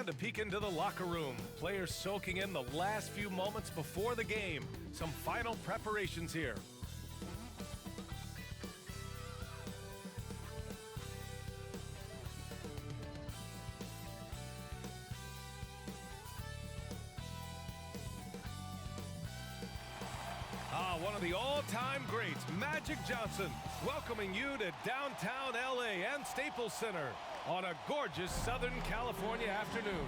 to peek into the locker room. Players soaking in the last few moments before the game. Some final preparations here. One of the all-time greats, Magic Johnson, welcoming you to downtown LA and Staples Center on a gorgeous Southern California afternoon.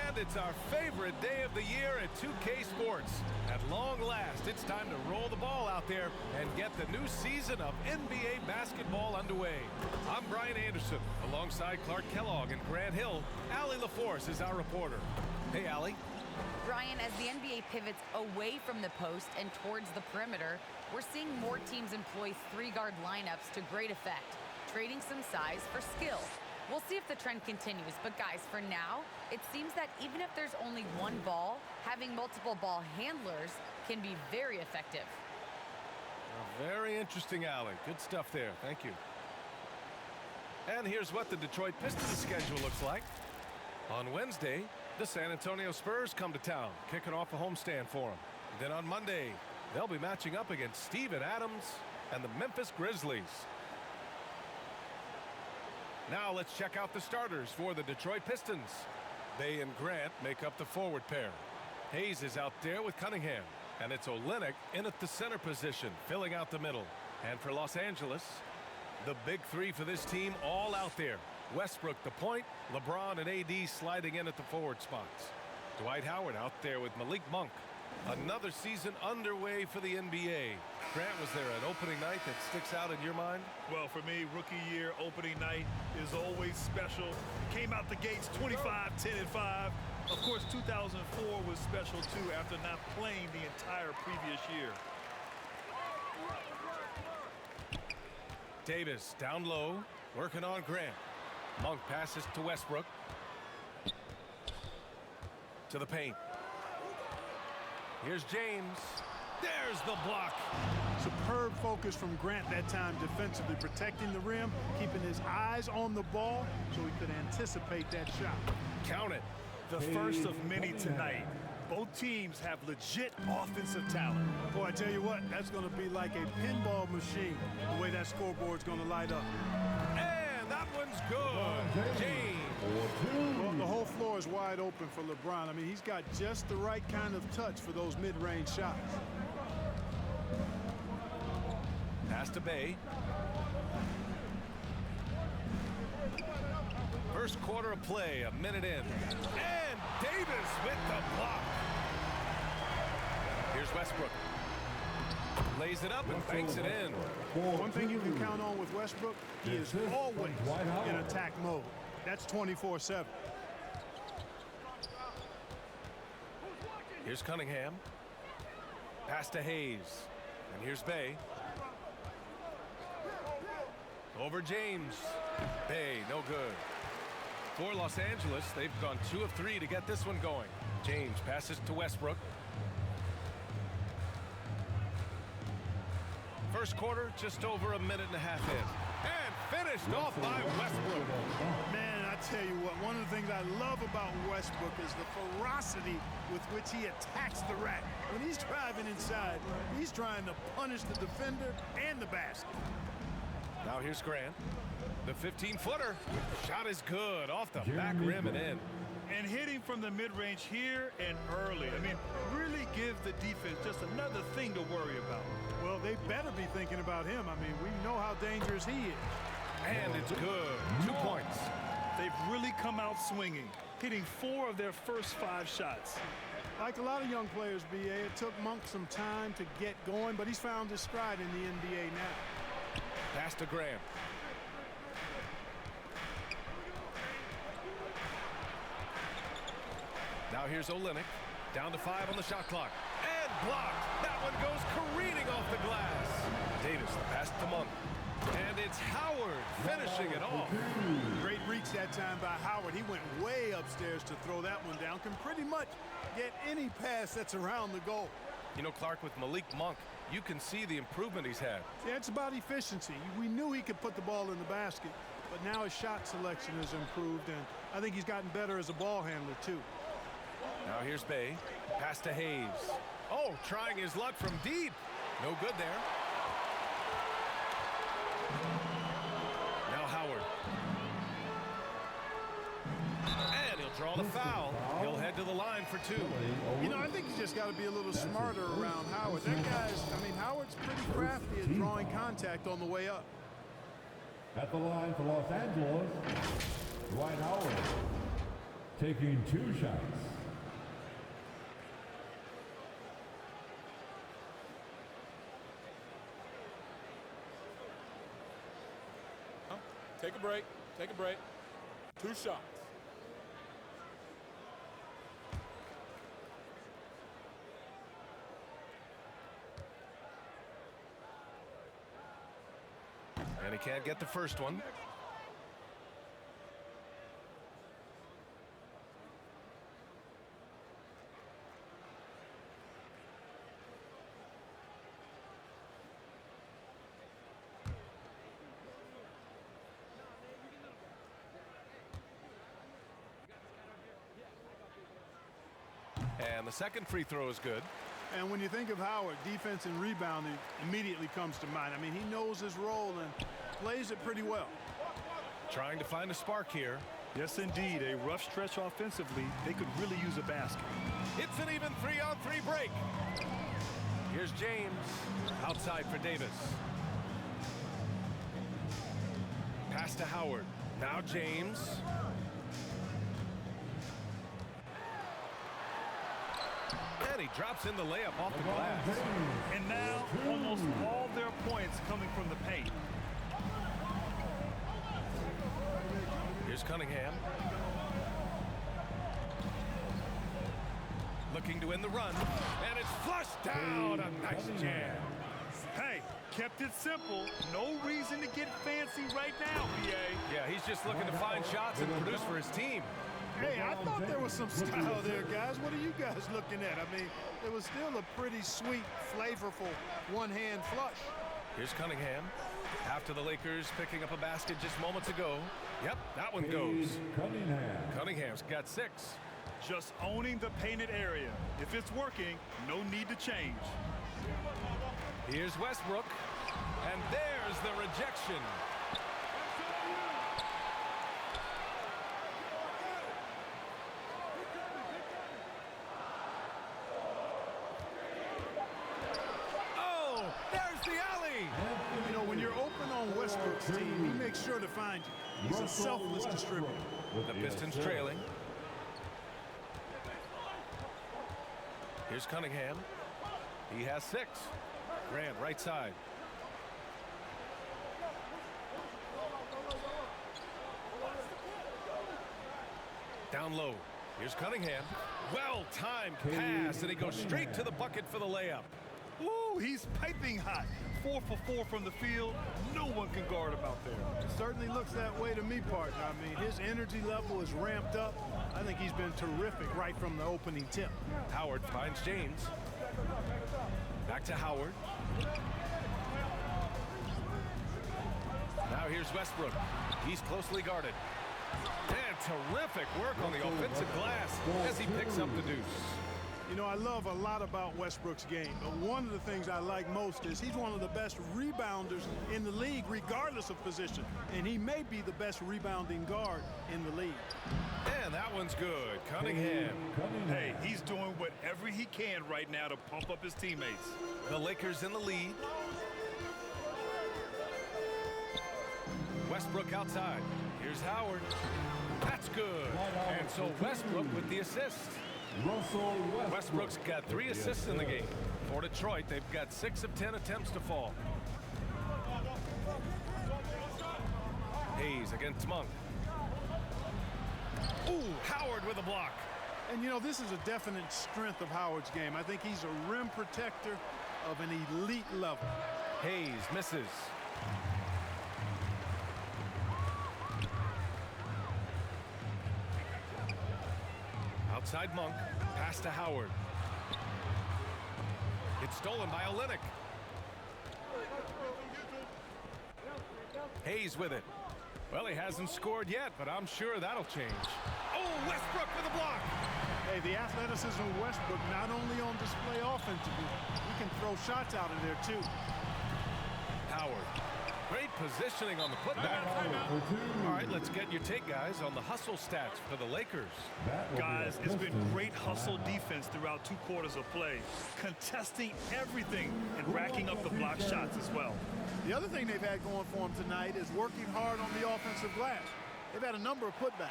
And it's our favorite day of the year at 2K Sports. At long last, it's time to roll the ball out there and get the new season of NBA basketball underway. I'm Brian Anderson, alongside Clark Kellogg and Grant Hill. Allie LaForce is our reporter. Hey, Allie. Brian, as the NBA pivots away from the post and towards the perimeter, we're seeing more teams employ three-guard lineups to great effect, trading some size for skill. We'll see if the trend continues, but guys, for now, it seems that even if there's only one ball, having multiple ball handlers can be very effective. Very interesting, Allie. Good stuff there. Thank you. And here's what the Detroit Pistons schedule looks like. On Wednesday, the San Antonio Spurs come to town, kicking off a homestand for them. Then on Monday, they'll be matching up against Steven Adams and the Memphis Grizzlies. Now let's check out the starters for the Detroit Pistons. Bay and Grant make up the forward pair. Hayes is out there with Cunningham, and it's Olynyk in at the center position, filling out the middle. And for Los Angeles, the big three for this team all out there. Westbrook the point, LeBron and AD sliding in at the forward spots. Dwight Howard out there with Malik Monk. Another season underway for the NBA. Grant, was there an opening night that sticks out in your mind? Well, for me, rookie year opening night is always special. Came out the gates 25, 10, and 5. Of course, 2004 was special, too, after not playing the entire previous year. Davis down low, working on Grant. Monk passes to Westbrook. To the paint. Here's James. There's the block. Superb focus from Grant that time defensively, protecting the rim, keeping his eyes on the ball so he could anticipate that shot. Count it. The first of many tonight. Both teams have legit offensive talent. Boy, I tell you what, that's going to be like a pinball machine, the way that scoreboard's going to light up. And that one's good. James. Well, the whole floor is wide open for LeBron. I mean, he's got just the right kind of touch for those mid-range shots. Pass to Bay. First quarter of play, a minute in. And Davis with the block. Here's Westbrook. Lays it up and banks it in. One thing you can count on with Westbrook, he is always in attack mode. That's 24/7. Here's Cunningham. Pass to Hayes. And here's Bay. Over James. Bay, no good. For Los Angeles, they've gone 2 of 3 to get this one going. James passes to Westbrook. First quarter, just over a minute and a half in. And finished off by Westbrook. Man, I tell you what, one of the things I love about Westbrook is the ferocity with which he attacks the rack. When he's driving inside, he's trying to punish the defender and the basket. Now here's Grant. The 15-footer. Shot is good off the back rim and in. And hitting from the mid-range here and early. I mean, really give the defense just another thing to worry about. Well, they better be thinking about him. I mean, we know how dangerous he is. And it's good. 2 points. They've really come out swinging, hitting 4 of their first 5 shots. Like a lot of young players, B.A., it took Monk some time to get going, but he's found his stride in the NBA now. Pass to Grant. Now here's Olynyk. Down to 5 on the shot clock. And blocked. That one goes careening off the glass. Davis, the pass to Monk. And it's Howard finishing it off. Great reach that time by Howard. He went way upstairs to throw that one down. Can pretty much get any pass that's around the goal. You know, Clark, with Malik Monk, you can see the improvement he's had. Yeah, it's about efficiency. We knew he could put the ball in the basket. but now his shot selection has improved, and I think he's gotten better as a ball handler, too. Now here's Bay. Pass to Hayes. Oh, trying his luck from deep. No good there. Now Howard. And he'll draw the foul. He'll head to the line for two. You know, I think he's just got to be a little smarter around Howard. That guy's, I mean, Howard's pretty crafty at drawing contact on the way up. At the line for Los Angeles, Dwight Howard, taking 2 shots. Take a break. Take a break. 2 shots. And he can't get the first one. And the second free throw is good. And when you think of Howard, defense and rebounding immediately comes to mind. I mean, he knows his role and plays it pretty well. Trying to find a spark here. Yes, indeed. A rough stretch offensively. They could really use a basket. It's an even 3-on-3 break. Here's James. Outside for Davis. Pass to Howard. Now James. And he drops in the layup off the glass. And now almost all their points coming from the paint. Here's Cunningham. Looking to win the run. And it's flushed down. A nice jam. Hey, kept it simple. No reason to get fancy right now, PA. Yeah, he's just looking to find shots and produce for his team. Hey, I thought there was some style there, guys. What are you guys looking at? I mean, it was still a pretty sweet, flavorful one-hand flush. Here's Cunningham. After the Lakers picking up a basket just moments ago. Yep, that one goes. Cunningham's got 6. Just owning the painted area. If it's working, no need to change. Here's Westbrook. And there's the rejection. You know, when you're open on Westbrook's team, he makes sure to find you. He's a selfless distributor. The Pistons trailing. Here's Cunningham. He has 6. Grant, right side. Down low. Here's Cunningham. Well-timed pass, and he goes straight to the bucket for the layup. Ooh, he's piping hot. 4 for 4 from the field. No one can guard him out there. It certainly looks that way to me, partner. I mean, his energy level is ramped up. I think he's been terrific right from the opening tip. Howard finds James. Back to Howard. Now here's Westbrook. He's closely guarded. And terrific work on the offensive glass as he picks up the deuce. You know, I love a lot about Westbrook's game, but one of the things I like most is he's one of the best rebounders in the league, regardless of position. And he may be the best rebounding guard in the league. And that one's good. Cunningham. Hey, he's doing whatever he can right now to pump up his teammates. The Lakers in the lead. Westbrook outside. Here's Howard. That's good. And so Westbrook with the assist. Westbrook's got 3 assists in the game. For Detroit, they've got 6 of 10 attempts to fall. Hayes against Monk. Ooh, Howard with a block. And, you know, this is a definite strength of Howard's game. I think he's a rim protector of an elite level. Hayes misses. Outside Monk. Pass to Howard. It's stolen by Olynyk. Hayes with it. Well, he hasn't scored yet, but I'm sure that'll change. Oh, Westbrook with a block. Hey, the athleticism of Westbrook not only on display offensively, he can throw shots out of there too. Howard. Great positioning on the putback. All right, let's get your take, guys, on the hustle stats for the Lakers. Guys, it's been great hustle defense throughout 2 quarters of play, contesting everything and racking up the block shots as well. The other thing they've had going for them tonight is working hard on the offensive glass. They've had a number of putbacks.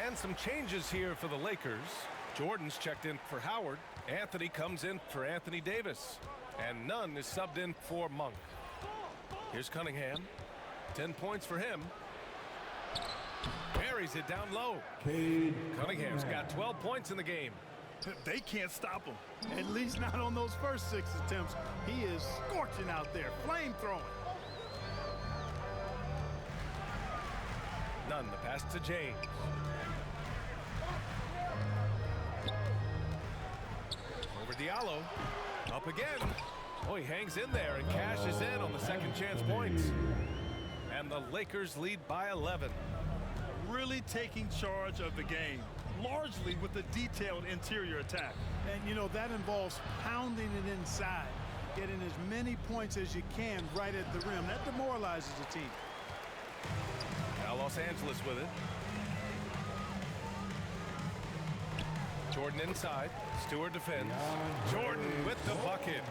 And some changes here for the Lakers. Jordan's checked in for Howard. Anthony comes in for Anthony Davis. And Nunn is subbed in for Monk. Here's Cunningham. 10 points for him. Carries it down low. Cunningham's got 12 points in the game. They can't stop him. At least not on those first 6 attempts. He is scorching out there, flame throwing. Nunn, the pass to James. Over Diallo. Up again. Oh, he hangs in there and cashes in on the second chance points. And the Lakers lead by 11. Really taking charge of the game, largely with a detailed interior attack. And, you know, that involves pounding it inside, getting as many points as you can right at the rim. That demoralizes the team. Now Los Angeles with it. Jordan inside. Stewart defends. Jordan with the bucket.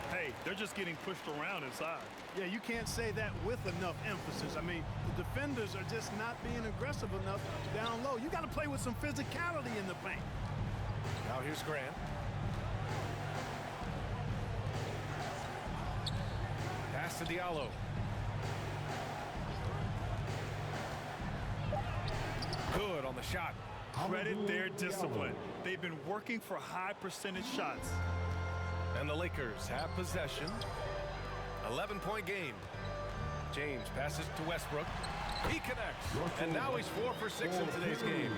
Hey, they're just getting pushed around inside. Yeah, you can't say that with enough emphasis. I mean, the defenders are just not being aggressive enough down low. You got to play with some physicality in the paint. Now here's Grant. Pass to Diallo. Good on the shot. Credit their discipline. They've been working for high percentage shots. And the Lakers have possession. 11-point game. James passes to Westbrook. He connects. And now he's 4 for 6 in today's game.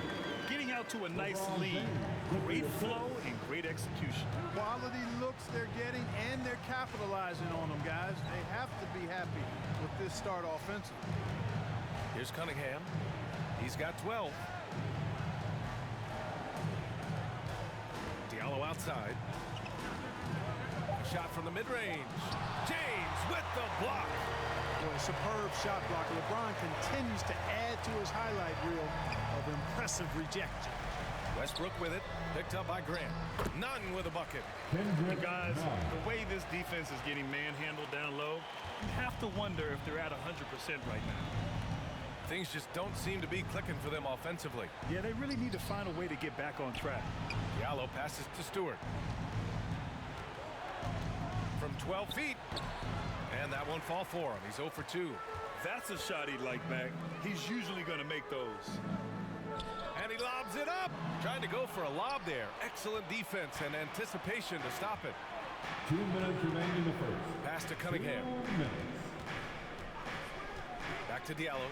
Getting out to a nice lead. Great flow and great execution. Quality looks they're getting, and they're capitalizing on them, guys. They have to be happy with this start offensively. Here's Cunningham. He's got 12. Diallo outside. A shot from the mid-range. James with the block. Boy, superb shot blocker. LeBron continues to add to his highlight reel of impressive rejection. Westbrook with it. Picked up by Grant. Nunn with a bucket. Guys, the way this defense is getting manhandled down low, you have to wonder if they're at 100% right now. Things just don't seem to be clicking for them offensively. Yeah, they really need to find a way to get back on track. Diallo passes to Stewart. From 12 feet. And that won't fall for him. He's 0 for 2. That's a shot he'd like back. He's usually going to make those. And he lobs it up. Trying to go for a lob there. Excellent defense and anticipation to stop it. 2 minutes remaining in the first. Pass to Cunningham. 2 minutes. Back to Diallo.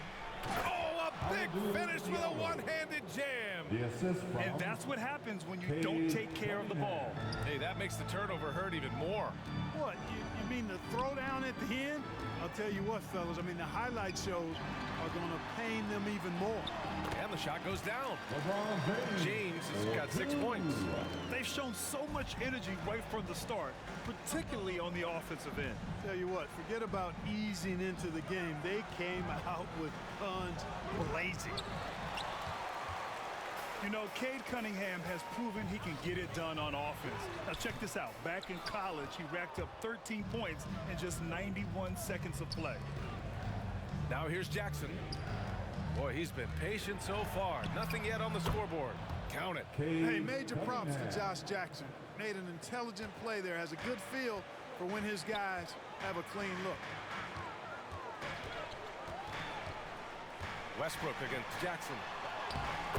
Oh, a big finish with a one-handed jam. The assist from And that's what happens when you don't take care of the ball. Hey, that makes the turnover hurt even more. What, you mean the throwdown at the end? I'll tell you what, fellas, I mean, the highlight shows are going to pain them even more. And the shot goes down. LeBron James has got 6 points. They've shown so much energy right from the start, particularly on the offensive end. Tell you what, forget about easing into the game. They came out with guns blazing. You know, Cade Cunningham has proven he can get it done on offense. Now check this out. Back in college, he racked up 13 points in just 91 seconds of play. Now here's Jackson. Boy, he's been patient so far. Nothing yet on the scoreboard. Count it. Hey, major props to Josh Jackson. Made an intelligent play there. Has a good feel for when his guys have a clean look. Westbrook against Jackson.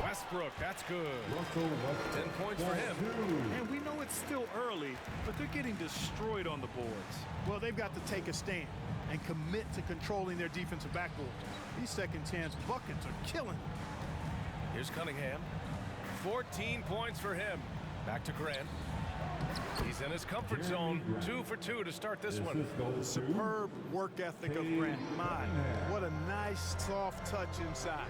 Westbrook, that's good. 10 points for him. And we know it's still early, but they're getting destroyed on the boards. Well, they've got to take a stand and commit to controlling their defensive backboard. These second chance buckets are killing. Here's Cunningham. 14 points for him. Back to Grant. He's in his comfort zone. 2 for 2 to start this one. Superb work ethic of Grant. My, what a nice, soft touch inside.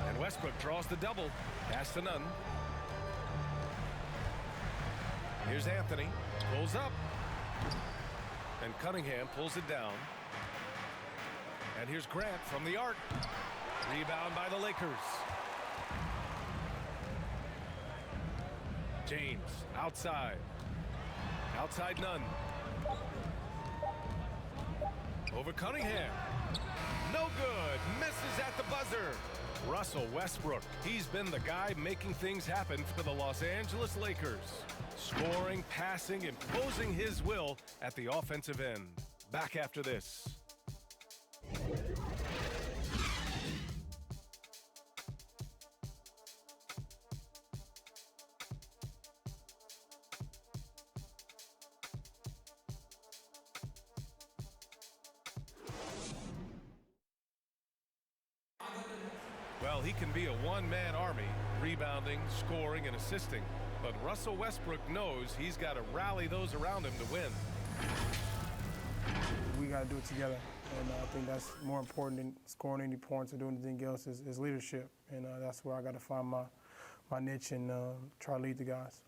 And Westbrook draws the double. Pass to none. Here's Anthony. Pulls up. And Cunningham pulls it down. And here's Grant from the arc. Rebound by the Lakers. James outside. Outside none. Over Cunningham. No good. Misses at the buzzer. Russell Westbrook. He's been the guy making things happen for the Los Angeles Lakers. Scoring, passing, imposing his will at the offensive end. Back after this. Well, he can be a one-man army, rebounding, scoring, and assisting. But Russell Westbrook knows he's got to rally those around him to win. We got to do it together. And I think that's more important than scoring any points or doing anything else is leadership. And that's where I got to find my niche and try to lead the guys.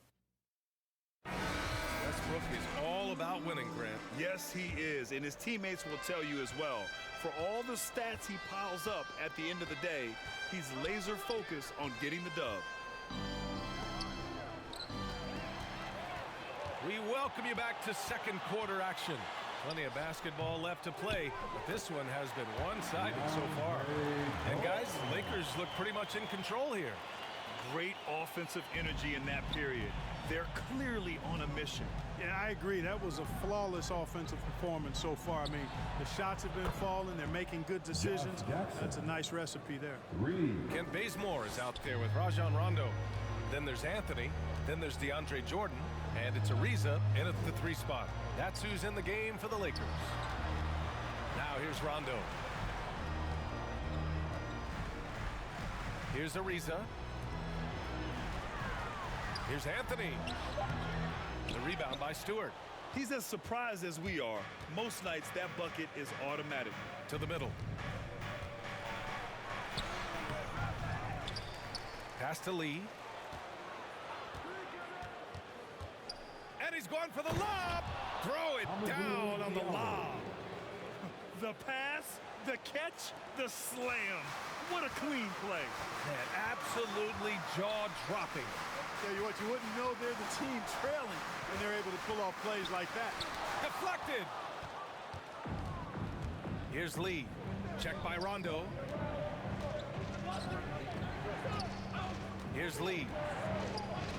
Westbrook is all about winning, Grant. Yes, he is, and his teammates will tell you as well. For all the stats he piles up at the end of the day, he's laser focused on getting the dub. We welcome you back to second quarter action. Plenty of basketball left to play, but this one has been one-sided so far. And guys, the Lakers look pretty much in control here. Great offensive energy in that period. They're clearly on a mission. Yeah, I agree. That was a flawless offensive performance so far. I mean, the shots have been falling. They're making good decisions. That's a nice recipe there. Kent Bazemore is out there with Rajon Rondo. Then there's Anthony. Then there's DeAndre Jordan. And it's Ariza in at the 3 spot. That's who's in the game for the Lakers. Now here's Rondo. Here's Ariza. Here's Anthony. The rebound by Stewart. He's as surprised as we are. Most nights that bucket is automatic. To the middle. Pass to Lee. And he's going for the lob. Throw it down on the lob. The pass, the catch, the slam. What a clean play. Man, absolutely jaw-dropping. Tell you what, you wouldn't know they're the team trailing when they're able to pull off plays like that. Deflected. Here's Lee. Checked by Rondo. Here's Lee.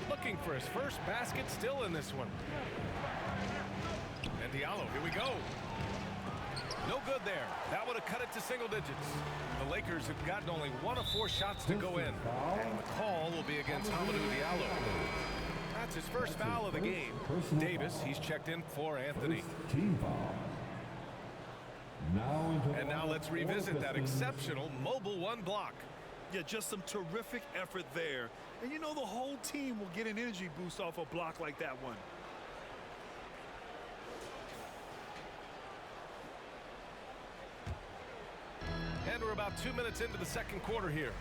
Looking for his first basket, still in this one. And Diallo, here we go. No good there. That would have cut it to single digits. The Lakers have gotten only 1 of 4 shots to go in. And the call will be against Hamidou Diallo. That's his first foul of the game. Davis, he's checked in for Anthony. And now let's revisit that exceptional mobile 1 block. Yeah, just some terrific effort there. And you know the whole team will get an energy boost off a block like that one. And we're about 2 minutes into the second quarter here.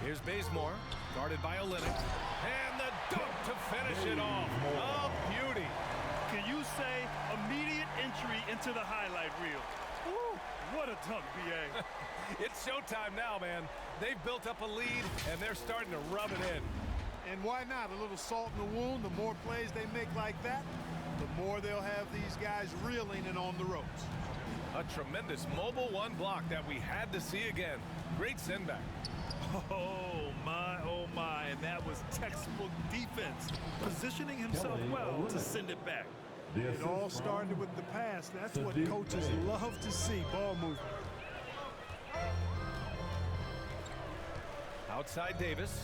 Here's Bazemore, guarded by Olynyk. And the dunk to finish it off. Oh, beauty. Can you say immediate entry into the highlight reel? Woo, what a dunk, B.A. It's showtime now, man. They've built up a lead, and they're starting to rub it in. And why not? A little salt in the wound. The more plays they make like that, the more they'll have these guys reeling and on the ropes. A tremendous mobile 1 block that we had to see again. Great send back. Oh my, and that was textbook defense, positioning himself well to send it back. It all started with the pass. That's what coaches love to see, ball movement. Outside Davis.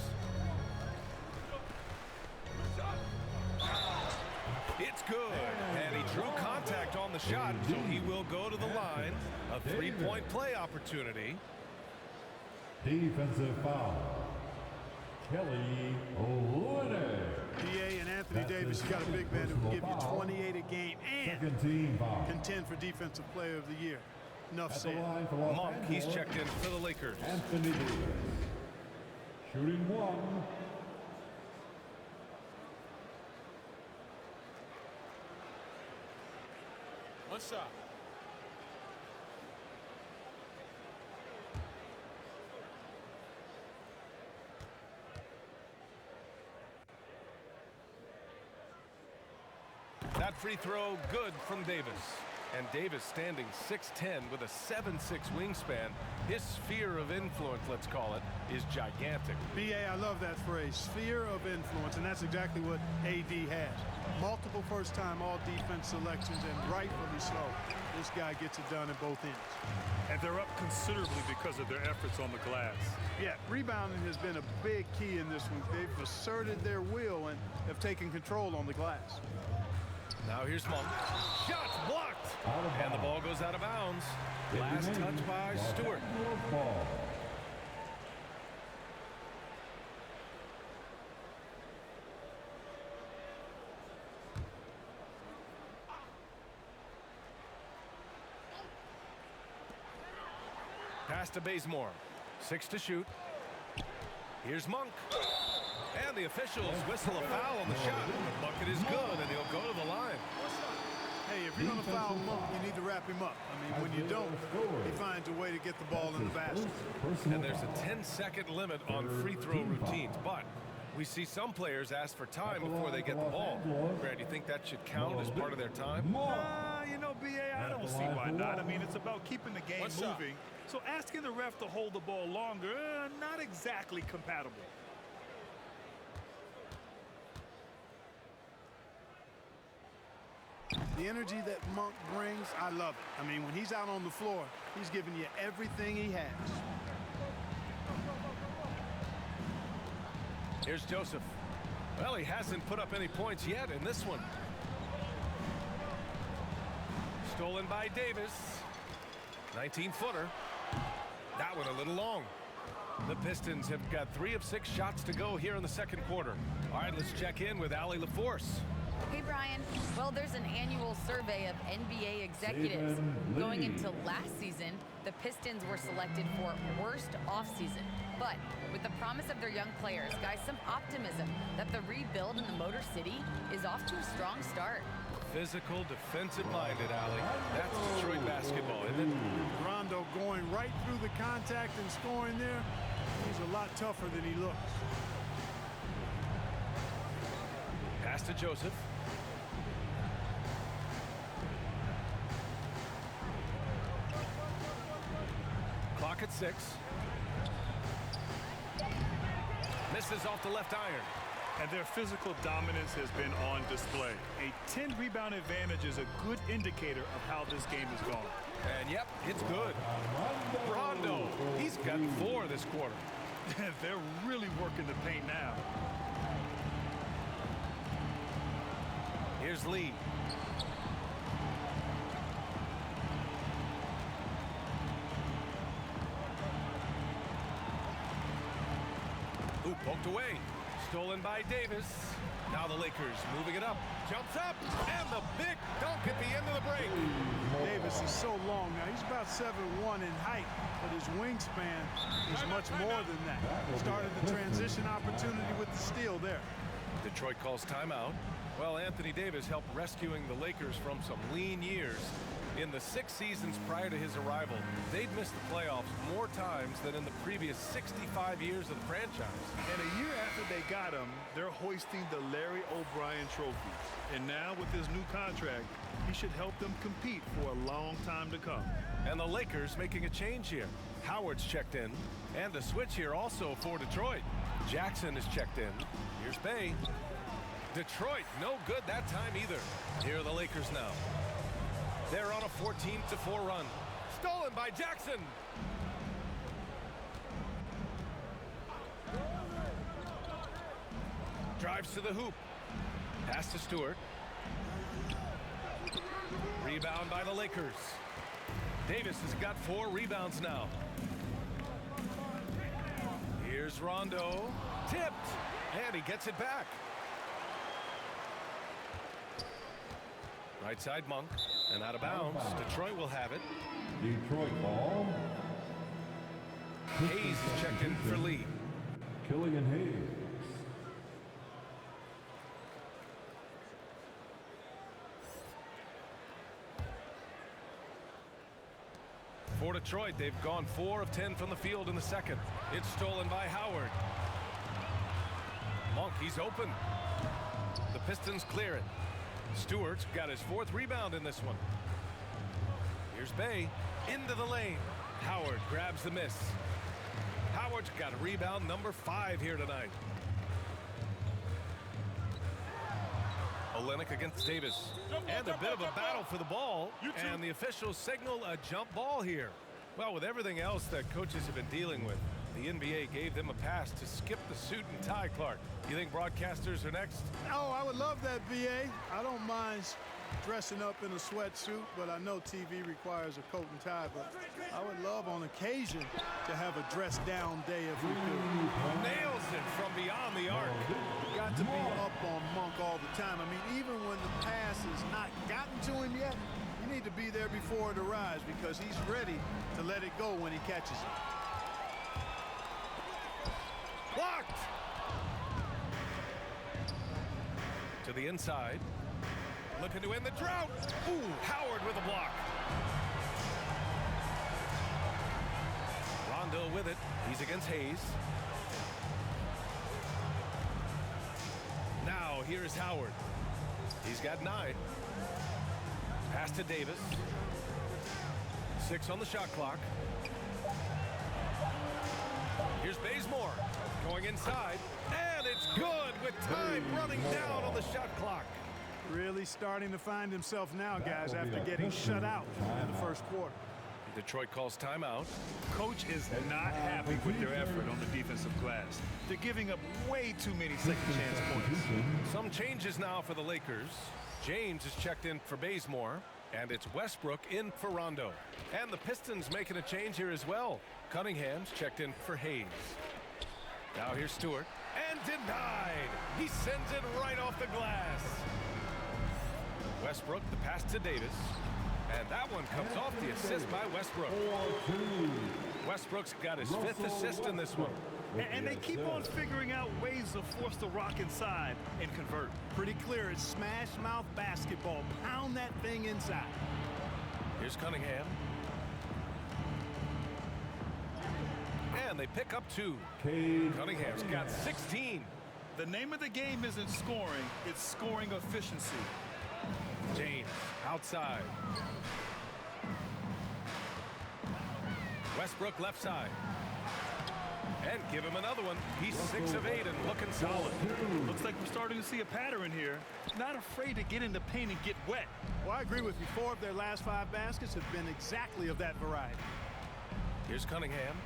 It's good, and he drew contact on the shot, so he will go to the line. A 3-point play opportunity. Defensive foul. Kelly Olynyk. DA and Anthony That's Davis, his you got a big man who can give you personal foul. 28 a game and Second team foul. contend for Defensive Player of the Year. Enough At the said. line for Los Monk, he's Angeles, checked in for the Lakers. Anthony Davis. Shooting 1. One shot. That free throw good from Davis. And Davis standing 6'10" with a 7'6" wingspan. His sphere of influence, let's call it, is gigantic. BA, I love that phrase, sphere of influence, and that's exactly what AD has. Multiple first-time all-defense selections, and rightfully so. This guy gets it done at both ends. And they're up considerably because of their efforts on the glass. Yeah, rebounding has been a big key in this one. They've asserted their will and have taken control on the glass. Now here's Monk. Shots blocked. Out of And the bounds. ball goes out of bounds. Last touch by Los Stewart. Angeles ball. Pass to Bazemore. 6 to shoot. Here's Monk. And the officials whistle a foul on the shot. The bucket is good, and he'll go to the line. Hey, if you're going to foul Monk, you need to wrap him up. I mean, when you don't, he finds a way to get the ball in the basket. And there's a 10-second limit on free throw routines, but we see some players ask for time before they get the ball. Grant, do you think that should count as part of their time? You know, BA, I don't see why not. I mean, it's about keeping the game One shot. moving. So asking the ref to hold the ball longer, not exactly compatible. The energy that Monk brings, I love it. I mean, when he's out on the floor, he's giving you everything he has. Here's Joseph. Well, he hasn't put up any points yet in this one. Stolen by Davis. 19-footer. That one a little long. The Pistons have got 3 of 6 shots to go here in the second quarter. All right, let's check in with Allie LaForce. Hey, Brian. Well, there's an annual survey of NBA executives. Going into last season, the Pistons were selected for worst offseason. But with the promise of their young players, guys, some optimism that the rebuild in the Motor City is off to a strong start. Physical, defensive-minded, Allie. That's Detroit basketball, isn't it? Rondo going right through the contact and scoring there. He's a lot tougher than he looks. Pass to Joseph. Clock at 6. Misses off the left iron. And their physical dominance has been on display. A 10-rebound advantage is a good indicator of how this game is going. And yep, it's good. Rondo, he's got 4 this quarter. They're really working the paint now. Here's Lee. Ooh, poked away. Stolen by Davis. Now the Lakers moving it up. Jumps up, and the big dunk at the end of the break. Davis is so long now. He's about 7'1" in height, but his wingspan is much more than that. Started the transition opportunity with the steal there. Detroit calls timeout. Well, Anthony Davis helped rescuing the Lakers from some lean years. In the 6 seasons prior to his arrival, they'd missed the playoffs more times than in the previous 65 years of the franchise. And a year after they got him, they're hoisting the Larry O'Brien Trophy. And now with his new contract, he should help them compete for a long time to come. And the Lakers making a change here. Howard's checked in. And a switch here also for Detroit. Jackson is checked in. Here's Bay. Detroit, no good that time either. Here are the Lakers now. They're on a 14-4 run. Stolen by Jackson. Drives to the hoop. Pass to Stewart. Rebound by the Lakers. Davis has got 4 rebounds now. Here's Rondo. Tipped. And he gets it back. Right side Monk. And out of bounds. Detroit will have it. Detroit ball. Hayes is checked in for Lee. Killian Hayes. For Detroit, they've gone 4 of 10 from the field in the second. It's stolen by Howard. Monk, he's open. The Pistons clear it. Stewart's got his 4th rebound in this one. Here's Bay into the lane. Howard grabs the miss. Howard's got rebound number 5 here tonight. Olynyk against Davis. And a bit of a battle for the ball. And the officials signal a jump ball here. Well, with everything else that coaches have been dealing with, the NBA gave them a pass to skip the suit and tie, Clark. You think broadcasters are next? Oh, I would love that, BA. I don't mind dressing up in a sweatsuit, but I know TV requires a coat and tie. But I would love on occasion to have a dress down day if we could. Nails it from beyond the arc. Got to be up on Monk all the time. I mean, even when the pass has not gotten to him yet, you need to be there before it arrives because he's ready to let it go when he catches it. Blocked! To the inside. Looking to end the drought. Ooh, Howard with a block. Rondo with it. He's against Hayes. Now here's Howard. He's got 9. Pass to Davis. 6 on the shot clock. Here's Bazemore going inside. And it's good with time running down on the shot clock. Really starting to find himself now, guys, after getting shut out in the first quarter. Detroit calls timeout. Coach is not happy with their effort on the defensive glass. They're giving up way too many second chance points. Some changes now for the Lakers. James is checked in for Bazemore. And it's Westbrook in for Rondo. And the Pistons making a change here as well. Cunningham's checked in for Hayes. Now here's Stewart. And denied. He sends it right off the glass. Westbrook, the pass to Davis. And that one comes off the assist by Westbrook. Westbrook's got his 5th assist in this one. And they keep on figuring out ways to force the rock inside and convert. Pretty clear. It's smash mouth basketball. Pound that thing inside. Here's Cunningham. And they pick up 2. Cunningham's got 16. The name of the game isn't scoring, it's scoring efficiency. James outside. Westbrook left side. And give him another one. He's 6 of 8 and looking solid. Looks like we're starting to see a pattern here. Not afraid to get in the paint and get wet. Well, I agree with you. 4 of their last 5 baskets have been exactly of that variety. Here's Cunningham.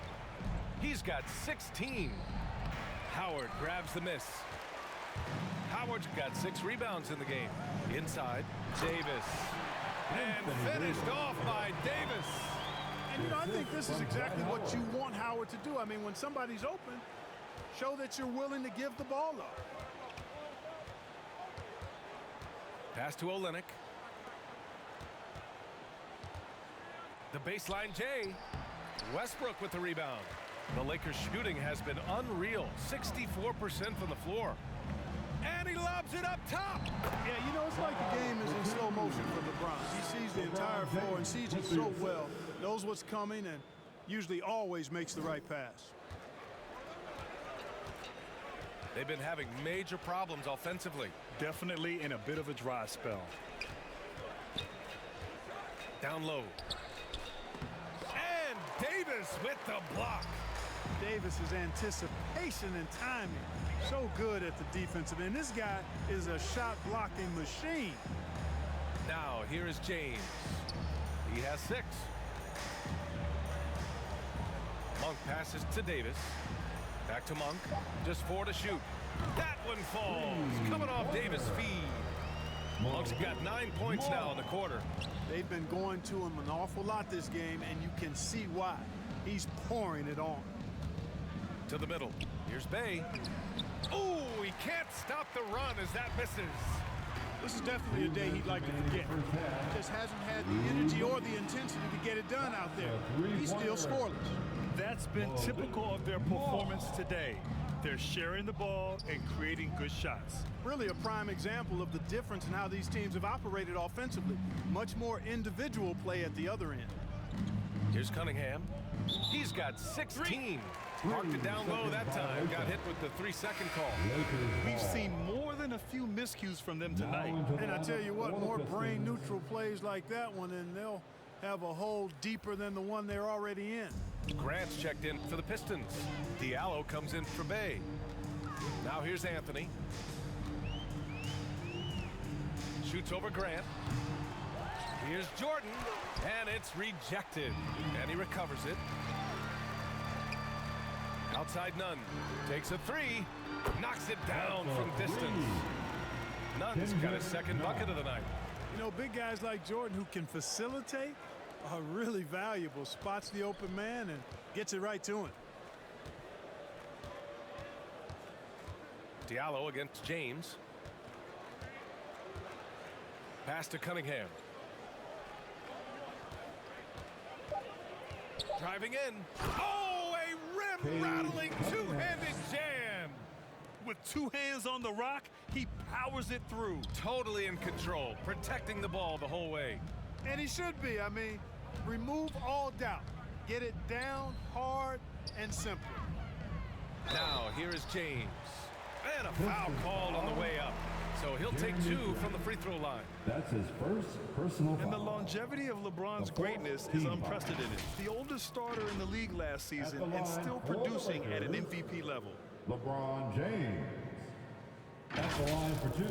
He's got 16. Howard grabs the miss. Howard's got 6 rebounds in the game. Inside, Davis. And finished off by Davis. And, you know, I think this is exactly what you want Howard to do. I mean, when somebody's open, show that you're willing to give the ball up. Pass to Olynyk. The baseline J. Westbrook with the rebound. The Lakers shooting has been unreal. 64% from the floor. And he lobs it up top. Yeah, you know, it's like the game is in slow motion for LeBron. He sees the entire floor and sees it so well. Knows what's coming and usually always makes the right pass. They've been having major problems offensively. Definitely in a bit of a dry spell. Down low. And Davis with the block. Davis's anticipation and timing. So good at the defensive end. This guy is a shot blocking machine. Now here is James. He has 6. Monk passes to Davis. Back to Monk. Just 4 to shoot. That one falls. Coming off Davis' feed. Monk's got 9 points now in the quarter. They've been going to him an awful lot this game, and you can see why. He's pouring it on. To the middle. Here's Bay. Oh, he can't stop the run as that misses. This is definitely a day he'd like to forget. He just hasn't had the energy or the intensity to get it done out there. He's still scoreless. That's been typical of their performance today. They're sharing the ball and creating good shots. Really a prime example of the difference in how these teams have operated offensively. Much more individual play at the other end. Here's Cunningham. He's got 16. Marked it down low that time. Got hit with the 3-second call. We've seen more than a few miscues from them tonight. And I tell you what, more brain-neutral plays like that one, and they'll have a hole deeper than the one they're already in. Grant's checked in for the Pistons. Diallo comes in for Bay. Now here's Anthony. Shoots over Grant. Here's Jordan, and it's rejected. And he recovers it. Outside Nunn. Takes a three. Knocks it down from distance. Nunn's got his second bucket of the night. You know, big guys like Jordan who can facilitate are really valuable. Spots the open man and gets it right to him. Diallo against James. Pass to Cunningham. Driving in. Oh, a rim-rattling two-handed jam. With two hands on the rock, he powers it through. Totally in control, protecting the ball the whole way. And he should be. I mean, remove all doubt. Get it down, hard, and simple. Now, here is James. And a foul called on the way up. So he'll take 2 from the free throw line. That's his first personal foul. And the longevity of LeBron's greatness is unprecedented. The oldest starter in the league last season and still producing at an MVP level. LeBron James. At the line for 2.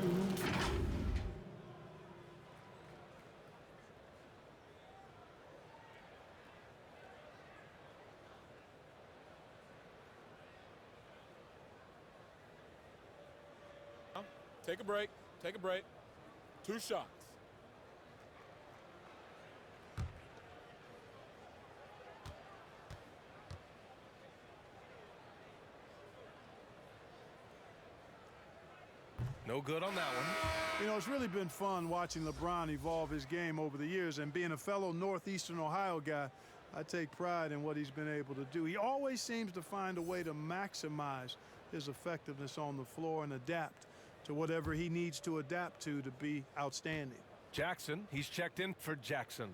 Take a break. Take a break. 2 shots. No good on that one. You know, it's really been fun watching LeBron evolve his game over the years, and being a fellow Northeastern Ohio guy, I take pride in what he's been able to do. He always seems to find a way to maximize his effectiveness on the floor and adapt to whatever he needs to adapt to be outstanding. Jackson, he's checked in for Jackson.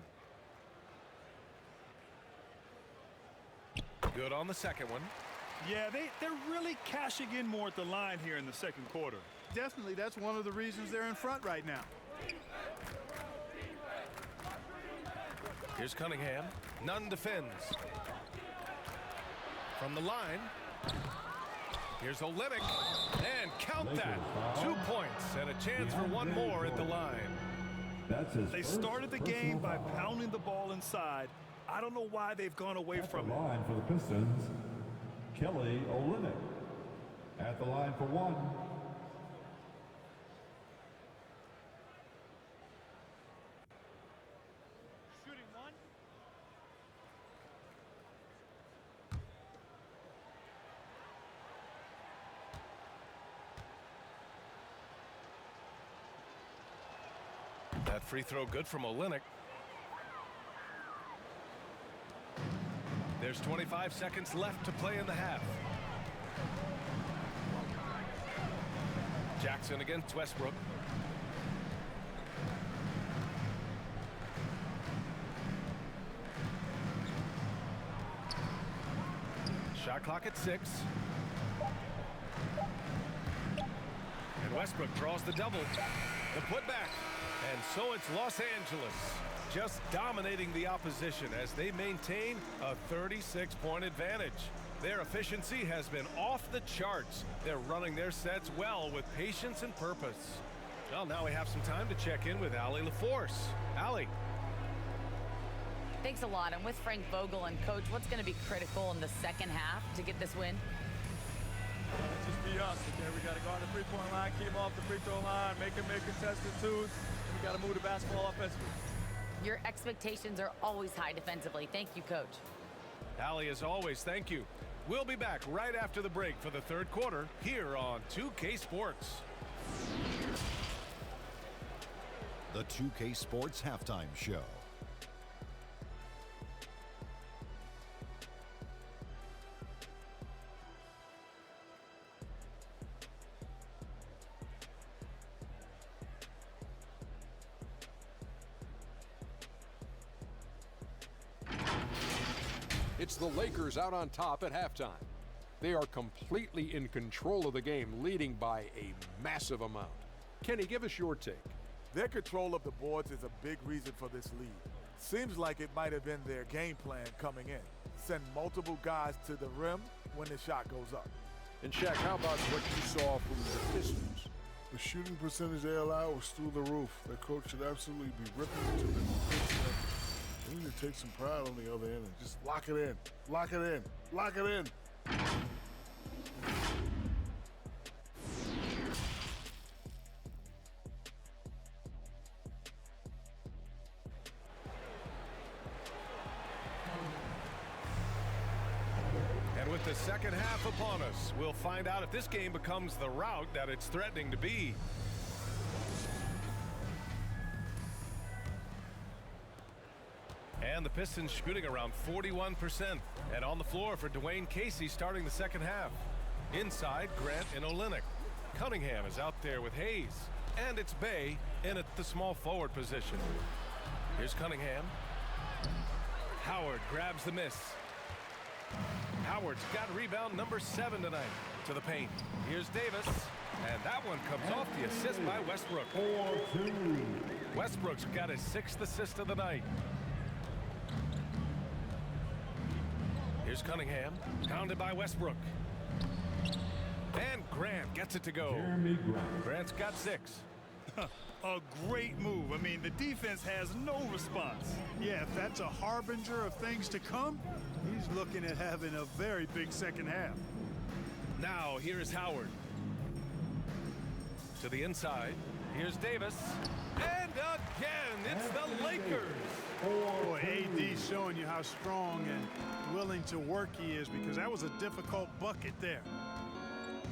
Good on the second one. Yeah, they're really cashing in more at the line here in the second quarter. Definitely, that's one of the reasons they're in front right now. Here's Cunningham. Nunn defends. From the line. Here's Olynyk. And count that. 2 points and a chance for one more at the line. They started the game by pounding the ball inside. I don't know why they've gone away from it. At the line for the Pistons, Kelly Olynyk. At the line for 1. Shooting 1. That free throw good from Olynyk. There's 25 seconds left to play in the half. Jackson against Westbrook. Shot clock at 6. And Westbrook draws the double. The putback. And so it's Los Angeles just dominating the opposition as they maintain a 36-point advantage. Their efficiency has been off the charts. They're running their sets well with patience and purpose. Well, now we have some time to check in with Allie LaForce. Allie. Thanks a lot. And with Frank Vogel and Coach, what's going to be critical in the second half to get this win? Just be us, okay? We got to go on the three-point line, keep them off the free throw line, make them make contested twos, and we got to move the basketball offensively. Your expectations are always high defensively. Thank you, Coach. Allie, as always, thank you. We'll be back right after the break for the third quarter here on 2K Sports. The 2K Sports Halftime Show. It's the Lakers out on top at halftime. They are completely in control of the game, leading by a massive amount. Kenny, give us your take. Their control of the boards is a big reason for this lead. Seems like it might have been their game plan coming in. Send multiple guys to the rim when the shot goes up. And Shaq, how about what you saw from the Pistons? The shooting percentage they allowed was through the roof. Their coach should absolutely be ripping into them. They need to take some pride on the other end and just lock it in. Lock it in. Lock it in. And with the second half upon us, we'll find out if this game becomes the rout that it's threatening to be. And the Pistons shooting around 41%. And on the floor for Dwayne Casey starting the second half. Inside, Grant and Olynyk. Cunningham is out there with Hayes. And it's Bay in at the small forward position. Here's Cunningham. Howard grabs the miss. Howard's got rebound number 7 tonight. To the paint. Here's Davis. And that one comes off the assist by Westbrook. 4-2. Westbrook's got his 6th assist of the night. Here's Cunningham, pounded by Westbrook. And Grant gets it to go. Jeremy Grant. Grant's got 6. A great move. I mean, the defense has no response. Yeah, if that's a harbinger of things to come, he's looking at having a very big second half. Now, here's Howard. To the inside. Here's Davis. And again, it's the Lakers. Boy, AD's showing you how strong and willing to work he is, because that was a difficult bucket there.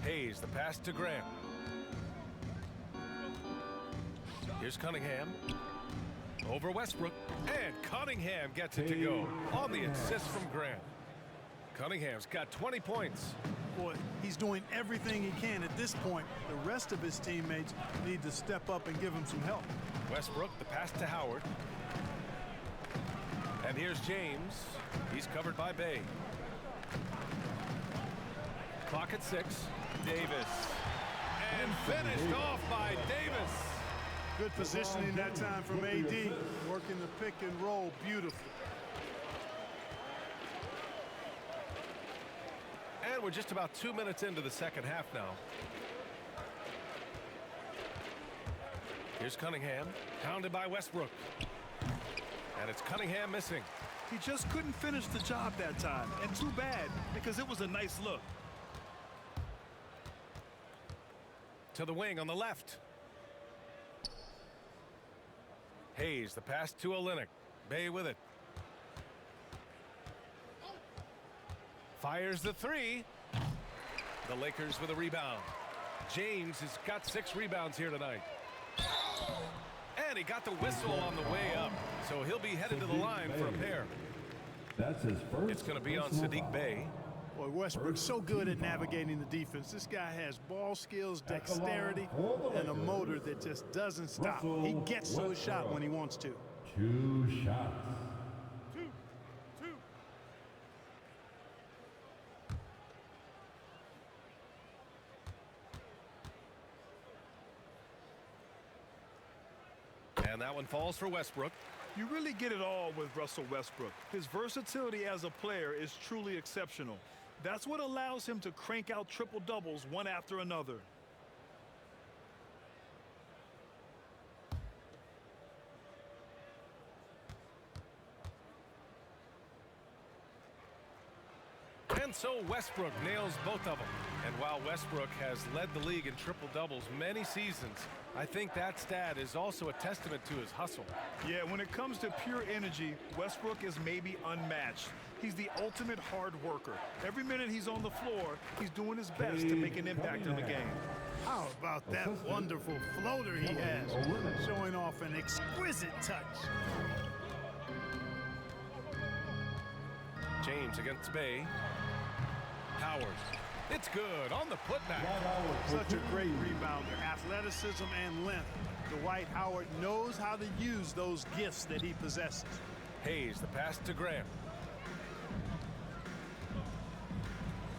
Hayes, the pass to Grant. Here's Cunningham. Over Westbrook. And Cunningham gets it to go on the assist from Grant. Cunningham's got 20 points. Boy, he's doing everything he can at this point. The rest of his teammates need to step up and give him some help. Westbrook, the pass to Howard. And here's James. He's covered by Bay. Clock at 6. Davis. And finished off by Davis. Good positioning that time from AD. Working the pick and roll beautifully. And we're just about 2 minutes into the second half now. Here's Cunningham, pounded by Westbrook. And it's Cunningham missing. He just couldn't finish the job that time. And too bad, because it was a nice look. To the wing on the left. Hayes, the pass to Olynyk. Bay with it. Fires the 3. The Lakers with a rebound. James has got 6 rebounds here tonight. And he got the whistle on the way up. So he'll be headed to the line for a pair. That's his first. It's going to be on Sadiq Bey. Boy, Westbrook's so good at navigating the defense. This guy has ball skills, dexterity, and a motor that just doesn't stop. He gets to a shot when he wants to. 2 shots. And that one falls for Westbrook. You really get it all with Russell Westbrook. His versatility as a player is truly exceptional. That's what allows him to crank out triple-doubles one after another. And And so Westbrook nails both of them. And while Westbrook has led the league in triple-doubles many seasons, I think that stat is also a testament to his hustle. Yeah, when it comes to pure energy, Westbrook is maybe unmatched. He's the ultimate hard worker. Every minute he's on the floor, he's doing his best to make an impact in the game. How about that wonderful floater he has, showing off an exquisite touch. James against Bay. Howard. It's good on the putback. Such a great rebounder. Athleticism and length. Dwight Howard knows how to use those gifts that he possesses. Hayes, the pass to Graham.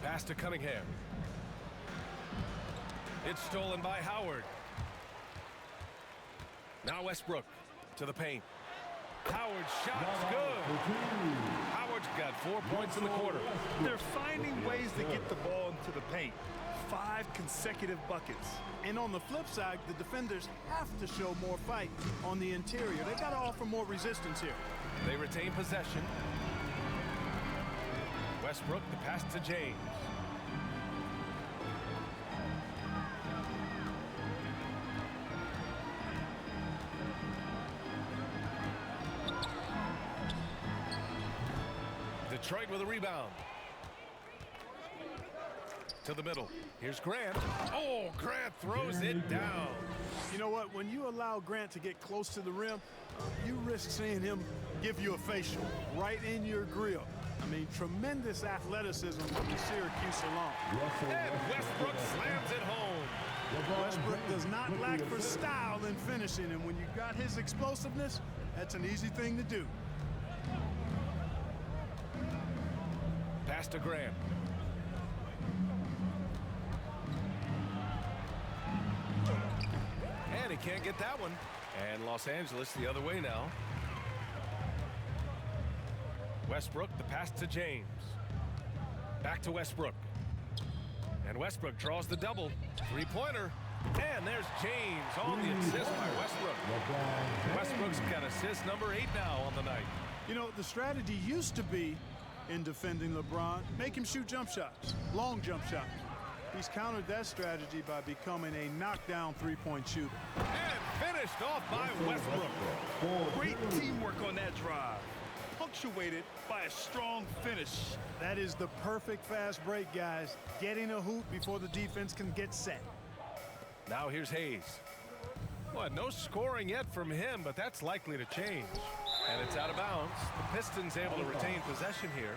Pass to Cunningham. It's stolen by Howard. Now Westbrook to the paint. Howard's shot's good. Howard's got 4 points in the quarter. They're finding ways to get the ball into the paint. 5 consecutive buckets. And on the flip side, the defenders have to show more fight on the interior. They got to offer more resistance here. They retain possession. Westbrook, the pass to James. Detroit with a rebound. To the middle. Here's Grant. Oh, Grant throws it down. You know what? When you allow Grant to get close to the rim, you risk seeing him give you a facial right in your grill. I mean, tremendous athleticism from the Syracuse alum. And Westbrook slams it home. Westbrook does not lack for style in finishing, and when you got his explosiveness, that's an easy thing to do. Pass to Graham. And he can't get that one. And Los Angeles the other way now. Westbrook, the pass to James. Back to Westbrook. And Westbrook draws the double. Three-pointer. And there's James on the assist by Westbrook. Westbrook's got assist number 8 now on the night. You know, the strategy used to be in defending LeBron, make him shoot jump shots, long jump shots. He's countered that strategy by becoming a knockdown three-point shooter. And finished off by Westbrook. Great teamwork on that drive, punctuated by a strong finish. That is the perfect fast break, guys. Getting a hoop before the defense can get set. Now here's Hayes. Well, no scoring yet from him, but that's likely to change. And it's out of bounds. The Pistons able to retain possession here.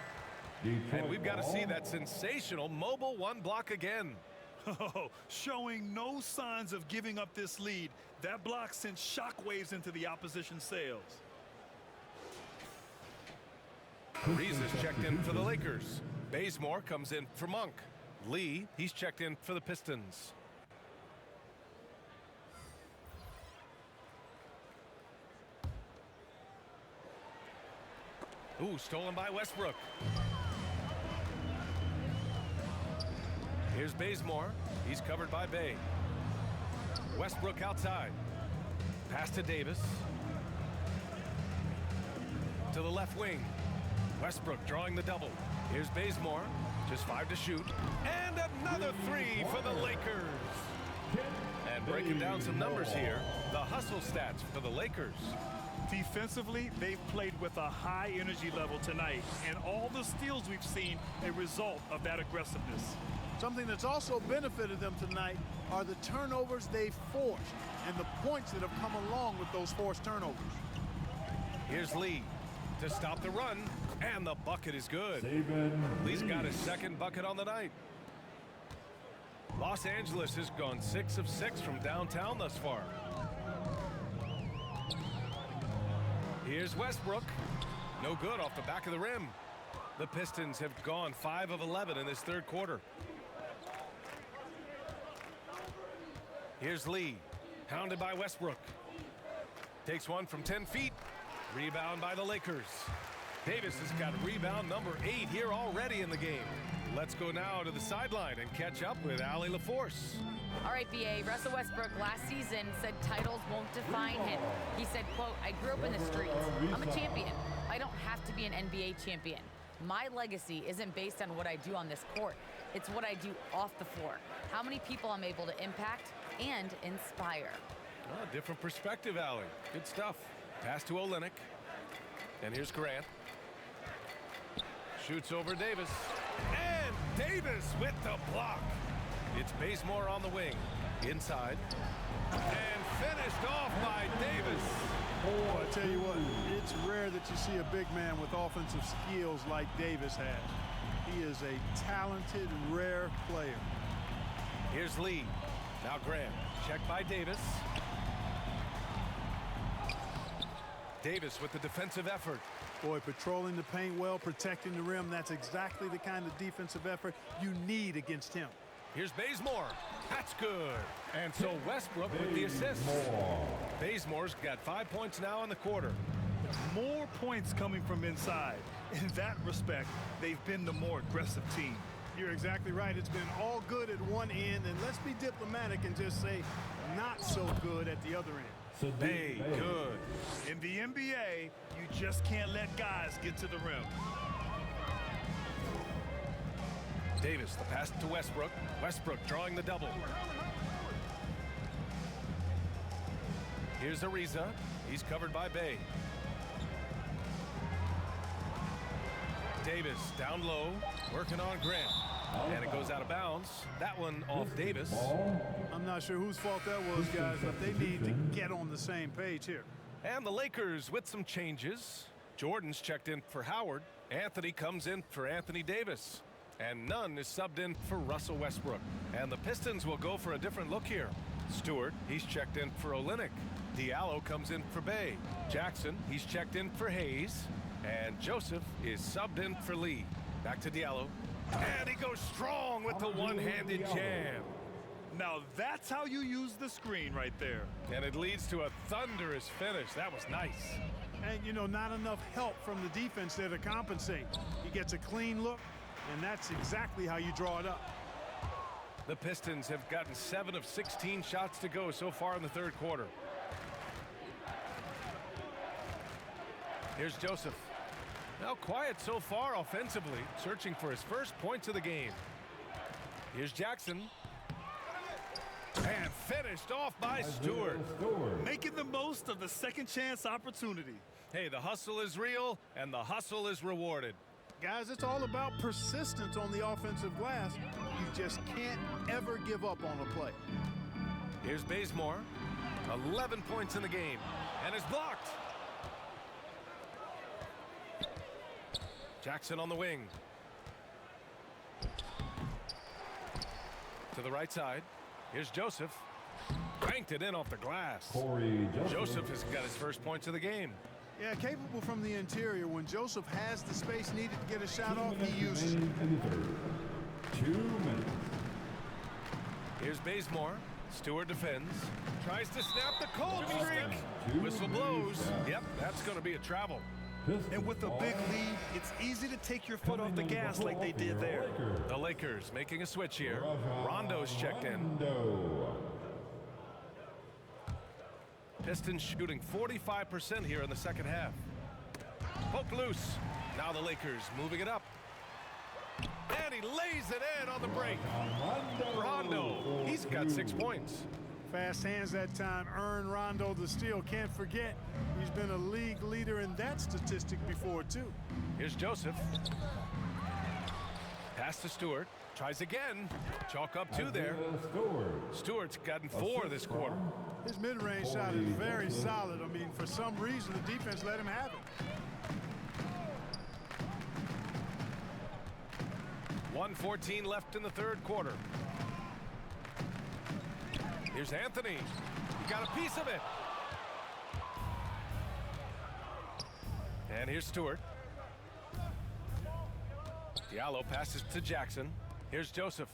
And we've got to see that sensational mobile one block again. Oh, showing no signs of giving up this lead. That block sent shockwaves into the opposition sails. Reese is checked in for the Lakers. Bazemore comes in for Monk. Lee, he's checked in for the Pistons. Ooh, stolen by Westbrook. Here's Bazemore. He's covered by Bay. Westbrook outside. Pass to Davis. To the left wing. Westbrook drawing the double. Here's Bazemore. Just 5 to shoot. And another 3 for the Lakers. And breaking down some numbers here. The hustle stats for the Lakers. Defensively, they've played with a high energy level tonight, and all the steals we've seen a result of that aggressiveness. Something that's also benefited them tonight are the turnovers they've forced and the points that have come along with those forced turnovers. Here's Lee to stop the run, and the bucket is good. Lee's got his second bucket on the night. Los Angeles has gone 6 of 6 from downtown thus far. Here's Westbrook. No good off the back of the rim. The Pistons have gone 5 of 11 in this third quarter. Here's Lee. Hounded by Westbrook. Takes one from 10 feet. Rebound by the Lakers. Davis has got rebound number 8 here already in the game. Let's go now to the sideline and catch up with Allie LaForce. All right, BA, Russell Westbrook last season said titles won't define him. He said, quote, I grew up in the streets. I'm a champion. I don't have to be an NBA champion. My legacy isn't based on what I do on this court. It's what I do off the floor, how many people I'm able to impact and inspire. Oh, different perspective, Allie. Good stuff. Pass to Olynyk. And here's Grant. Shoots over Davis. And Davis with the block. It's Bazemore on the wing. Inside. And finished off by Davis. Oh, I tell you what, it's rare that you see a big man with offensive skills like Davis has. He is a talented, rare player. Here's Lee. Now Grant. Checked by Davis. Davis with the defensive effort. Boy, patrolling the paint well, protecting the rim, that's exactly the kind of defensive effort you need against him. Here's Bazemore. That's good. And so Westbrook with the assist. Bazemore's got 5 points now in the quarter. More points coming from inside. In that respect, they've been the more aggressive team. You're exactly right. It's been all good at one end, and let's be diplomatic and just say not so good at the other end. Hey, good. In the NBA, you just can't let guys get to the rim. Davis, the pass to Westbrook. Westbrook drawing the double. Here's Ariza. He's covered by Bay. Davis down low, working on Grant. And it goes out of bounds. That one off Davis. I'm not sure whose fault that was, guys, but they need to get on the same page here. And the Lakers with some changes. Jordan's checked in for Howard. Anthony comes in for Anthony Davis. And Nunn is subbed in for Russell Westbrook. And the Pistons will go for a different look here. Stewart, he's checked in for Olynyk. Diallo comes in for Bay. Jackson, he's checked in for Hayes. And Joseph is subbed in for Lee. Back to Diallo. And he goes strong with the one-handed jam. Now that's how you use the screen right there. And it leads to a thunderous finish. That was nice. And, you know, not enough help from the defense there to compensate. He gets a clean look, and that's exactly how you draw it up. The Pistons have gotten 7 of 16 shots to go so far in the third quarter. Here's Joseph. Now quiet so far offensively, searching for his first points of the game. Here's Jackson. And finished off by Stewart. Making the most of the second chance opportunity. Hey, the hustle is real, and the hustle is rewarded. Guys, it's all about persistence on the offensive glass. You just can't ever give up on a play. Here's Bazemore. 11 points in the game, and is blocked. Jackson on the wing. To the right side. Here's Joseph. Cranked it in off the glass. Joseph has got his first points of the game. Yeah, capable from the interior. When Joseph has the space needed to get a shot off, he uses it. 2 minutes. Here's Bazemore. Stewart defends. Tries to snap the cold streak. Whistle blows. Yep, that's going to be a travel. And with a big lead, it's easy to take your foot off the gas like they did there. The Lakers making a switch here. Rondo's checked in. Pistons shooting 45% here in the second half. Poke loose. Now the Lakers moving it up. And he lays it in on the break. Rondo, he's got 6 points. Fast hands that time earned Rondo the steal. Can't forget, he's been a league leader in that statistic before, too. Here's Joseph. Pass to Stewart. Tries again. Chalk up 2 there. Stewart's gotten 4 this quarter. His mid-range shot is very solid. I mean, for some reason, the defense let him have it. 1:14 left in the third quarter. Here's Anthony. He got a piece of it. And here's Stewart. Diallo passes to Jackson. Here's Joseph.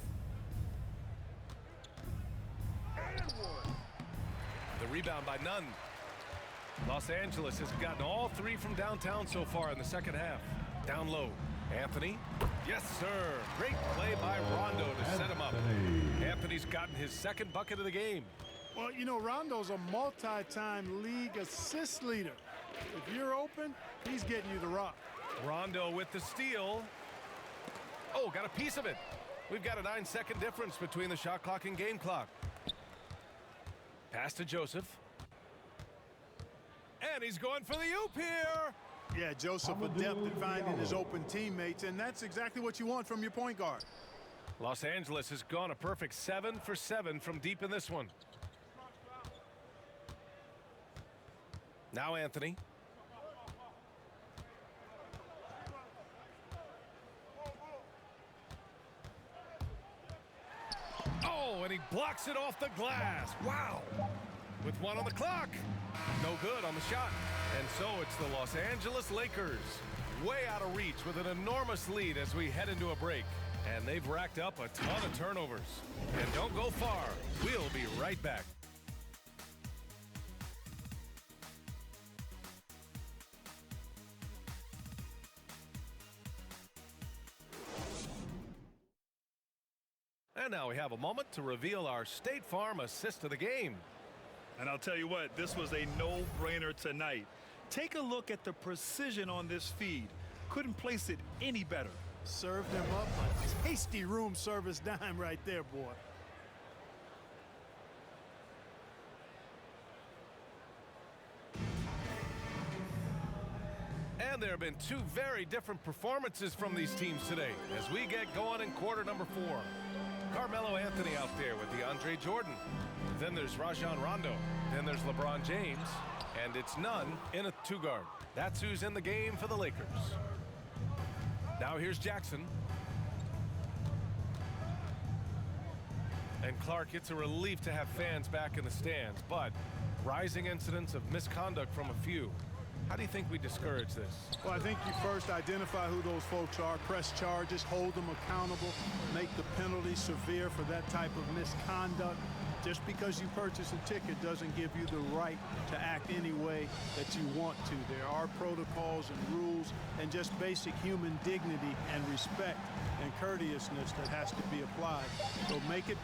The rebound by Nunn. Los Angeles has gotten all 3 from downtown so far in the second half. Down low. Anthony. Yes, sir. Great play by Rondo to set him up. Anthony's gotten his second bucket of the game. Well, you know, Rondo's a multi-time league assist leader. If you're open, he's getting you the rock. Rondo with the steal. Oh, got a piece of it. We've got a 9-second difference between the shot clock and game clock. Pass to Joseph. And he's going for the oop here. Yeah, Joseph adept at finding his open teammates, and that's exactly what you want from your point guard. Los Angeles has gone a perfect 7 for 7 from deep in this one. Now Anthony. Oh, and he blocks it off the glass. Wow. With 1 on the clock. No good on the shot. And so it's the Los Angeles Lakers way out of reach with an enormous lead as we head into a break. And they've racked up a ton of turnovers. And don't go far. We'll be right back. And now we have a moment to reveal our State Farm assist of the game. And I'll tell you what, this was a no-brainer tonight. Take a look at the precision on this feed. Couldn't place it any better. Served him up a tasty room service dime right there, boy. And there have been 2 very different performances from these teams today as we get going in quarter number 4. Carmelo Anthony out there with DeAndre Jordan. Then there's Rajon Rondo. Then there's LeBron James. And it's none in a 2-guard. That's who's in the game for the Lakers. Now here's Jackson. And Clark, it's a relief to have fans back in the stands, but rising incidents of misconduct from a few. How do you think we discourage this? Well, I think you first identify who those folks are, press charges, hold them accountable, make the penalty severe for that type of misconduct. Just because you purchase a ticket doesn't give you the right to act any way that you want to. There are protocols and rules and just basic human dignity and respect and courteousness that has to be applied. So make it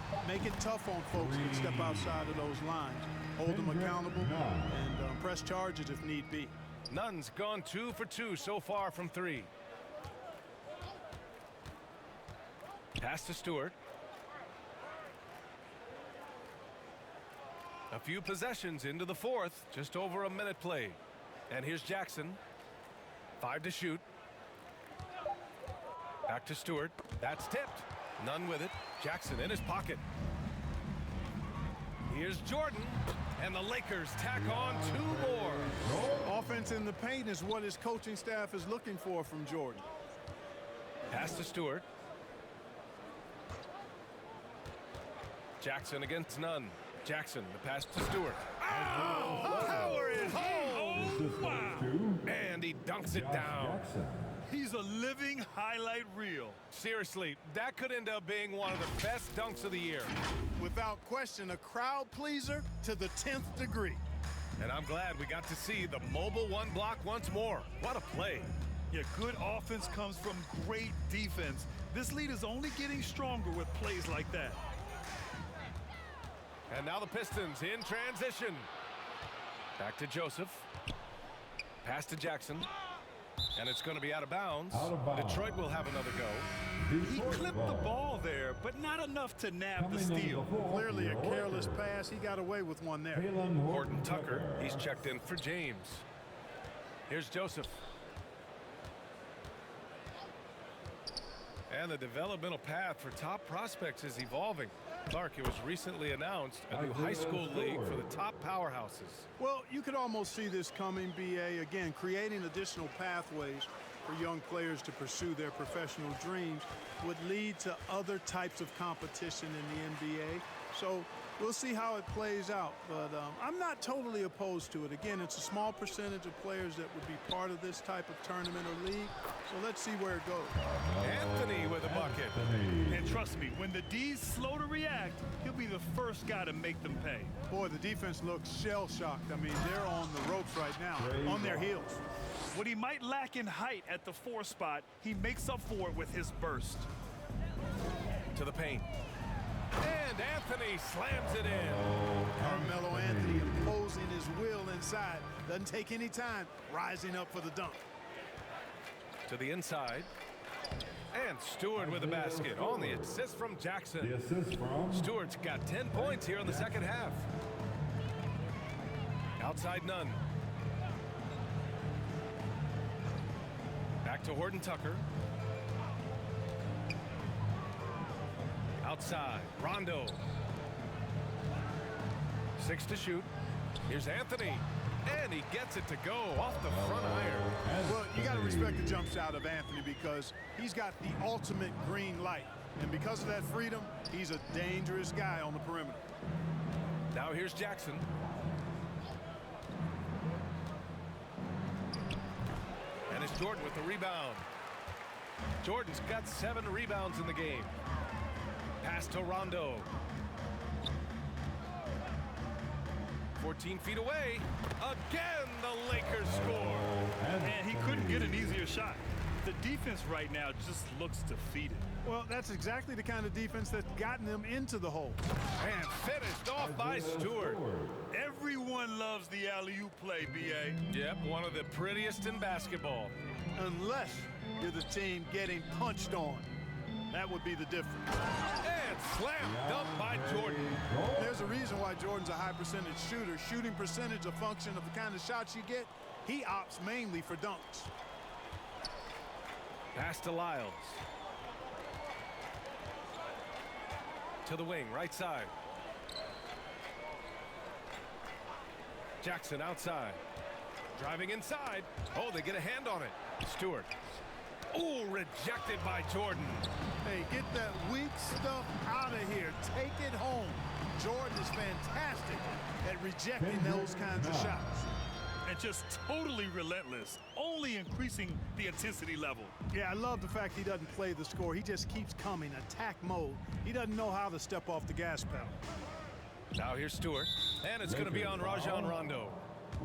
tough on folks that step outside of those lines. Hold them accountable and press charges if need be. Nunn's gone 2 for 2 so far from 3. Pass to Stewart. A few possessions into the 4th, just over a minute played. And here's Jackson. 5 to shoot. Back to Stewart. That's tipped. Nunn with it. Jackson in his pocket. Here's Jordan. And the Lakers tack on 2 more. Offense in the paint is what his coaching staff is looking for from Jordan. Pass to Stewart. Jackson against Nunn. Jackson, the pass to Stewart. Oh! Power it home! Oh, wow! And he dunks it down. He's a living highlight reel. Seriously, that could end up being one of the best dunks of the year. Without question, a crowd pleaser to the 10th degree. And I'm glad we got to see the mobile 1 block once more. What a play. Yeah, good offense comes from great defense. This lead is only getting stronger with plays like that. And now the Pistons in transition. Back to Joseph. Pass to Jackson. And it's going to be out of bounds. Detroit will have another go. He clipped the ball there, but not enough to nab the steal. Clearly a careless pass. He got away with one there. Horton Tucker, he's checked in for James. Here's Joseph. And the developmental path for top prospects is evolving. Clark, it was recently announced a new high school league for the top powerhouses. Well, you could almost see this coming, B.A. Again, creating additional pathways for young players to pursue their professional dreams would lead to other types of competition in the NBA. So we'll see how it plays out. But I'm not totally opposed to it. Again, it's a small percentage of players that would be part of this type of tournament or league. So let's see where it goes. Anthony with a bucket. And trust me, when the D's slow to react, he'll be the first guy to make them pay. Boy, the defense looks shell-shocked. I mean, they're on the ropes right now, on their heels. What he might lack in height at the 4 spot, he makes up for it with his burst. To the paint. And Anthony slams it in. Carmelo Anthony imposing his will inside. Doesn't take any time, rising up for the dunk. To the inside. And Stewart with the basket on the assist from Jackson. The assist from Stewart's got 10 points here in the second half. Outside Nunn. Back to Horton Tucker. Outside, Rondo. 6 to shoot. Here's Anthony. And he gets it to go off the front iron. Well, you got to respect the jump shot of Anthony because he's got the ultimate green light. And because of that freedom, he's a dangerous guy on the perimeter. Now here's Jackson. And it's Jordan with the rebound. Jordan's got 7 rebounds in the game. Pass to Rondo. 14 feet away. Again, the Lakers score. And he couldn't get an easier shot. The defense right now just looks defeated. Well, that's exactly the kind of defense that's gotten them into the hole. And finished off by Stewart. Everyone loves the alley-oop play, B.A. Yep, one of the prettiest in basketball. Unless you're the team getting punched on. That would be the difference. And slam dunk by Jordan. There's a reason why Jordan's a high percentage shooter. Shooting percentage a function of the kind of shots you get. He opts mainly for dunks. Pass to Lyles. To the wing, right side. Jackson outside. Driving inside. Oh, they get a hand on it. Stewart. Oh, rejected by Jordan. Hey, get that weak stuff out of here. Take it home. Jordan is fantastic at rejecting those kinds of shots. And just totally relentless, only increasing the intensity level. Yeah, I love the fact he doesn't play the score. He just keeps coming, attack mode. He doesn't know how to step off the gas pedal. Now here's Stewart, and it's going to be on Rajon Rondo.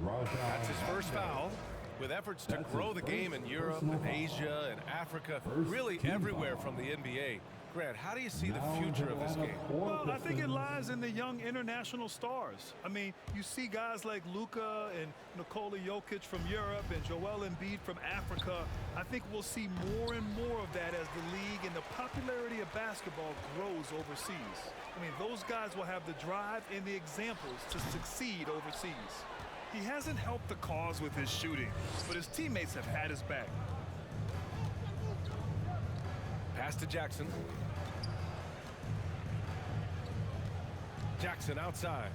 That's his first foul. With efforts to grow the game in Europe and Asia and Africa, really everywhere from the NBA. Grant, how do you see the future of this game? Well, I think it lies in the young international stars. I mean, you see guys like Luka and Nikola Jokic from Europe and Joel Embiid from Africa. I think we'll see more and more of that as the league and the popularity of basketball grows overseas. I mean, those guys will have the drive and the examples to succeed overseas. He hasn't helped the cause with his shooting, but his teammates have had his back. Pass to Jackson. Jackson outside.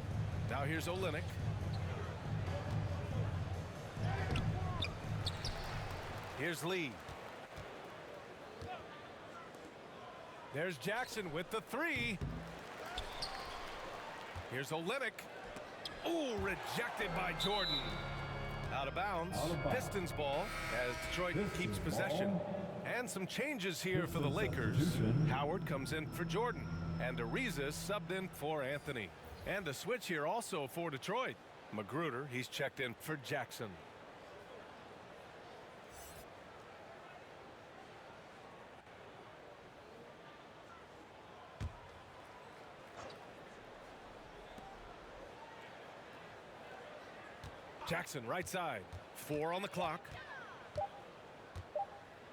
Now here's Olynyk. Here's Lee. There's Jackson with the 3. Here's Olynyk. Oh, rejected by Jordan. Out of bounds. Pistons ball as Detroit keeps possession. And some changes here for the Lakers. Howard comes in for Jordan. And Ariza subbed in for Anthony. And a switch here also for Detroit. Magruder, he's checked in for Jackson. Jackson right side. 4 on the clock.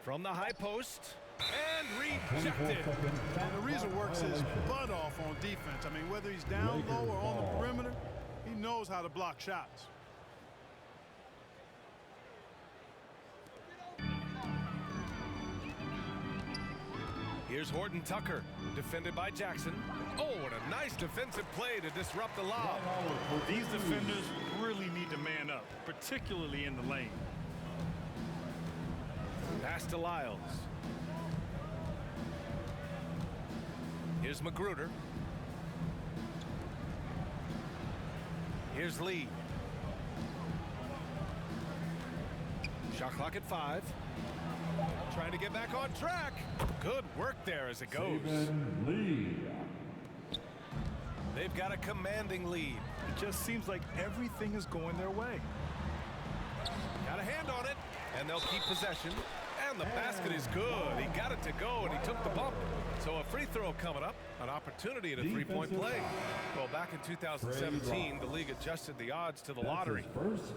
From the high post. And rejected. And Ariza works his butt off on defense. I mean, whether he's down low or on the perimeter, he knows how to block shots. Here's Horton Tucker, defended by Jackson. Oh, what a nice defensive play to disrupt the lob. These defenders really need to man up, particularly in the lane. Pass to Lyles. Here's Magruder. Here's Lee. Shot clock at 5. Trying to get back on track. Good work there as it goes. They've got a commanding lead. It just seems like everything is going their way. Got a hand on it, and they'll keep possession. And the basket is good. He got it to go, and he took the bump. So a free throw coming up, an opportunity at a three-point play. Well, back in 2017, the league adjusted the odds to the lottery.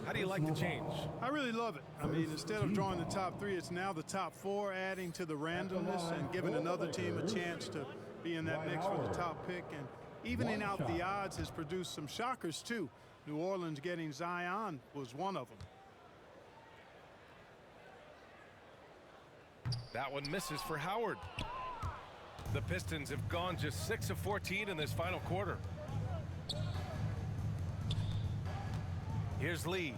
How do you like the change? I really love it. I mean, instead of drawing the top three, it's now the top four, adding to the randomness and giving another team a chance to be in that mix for the top pick. And evening out the odds has produced some shockers, too. New Orleans getting Zion was one of them. That one misses for Howard. The Pistons have gone just 6 of 14 in this final quarter. Here's Lee.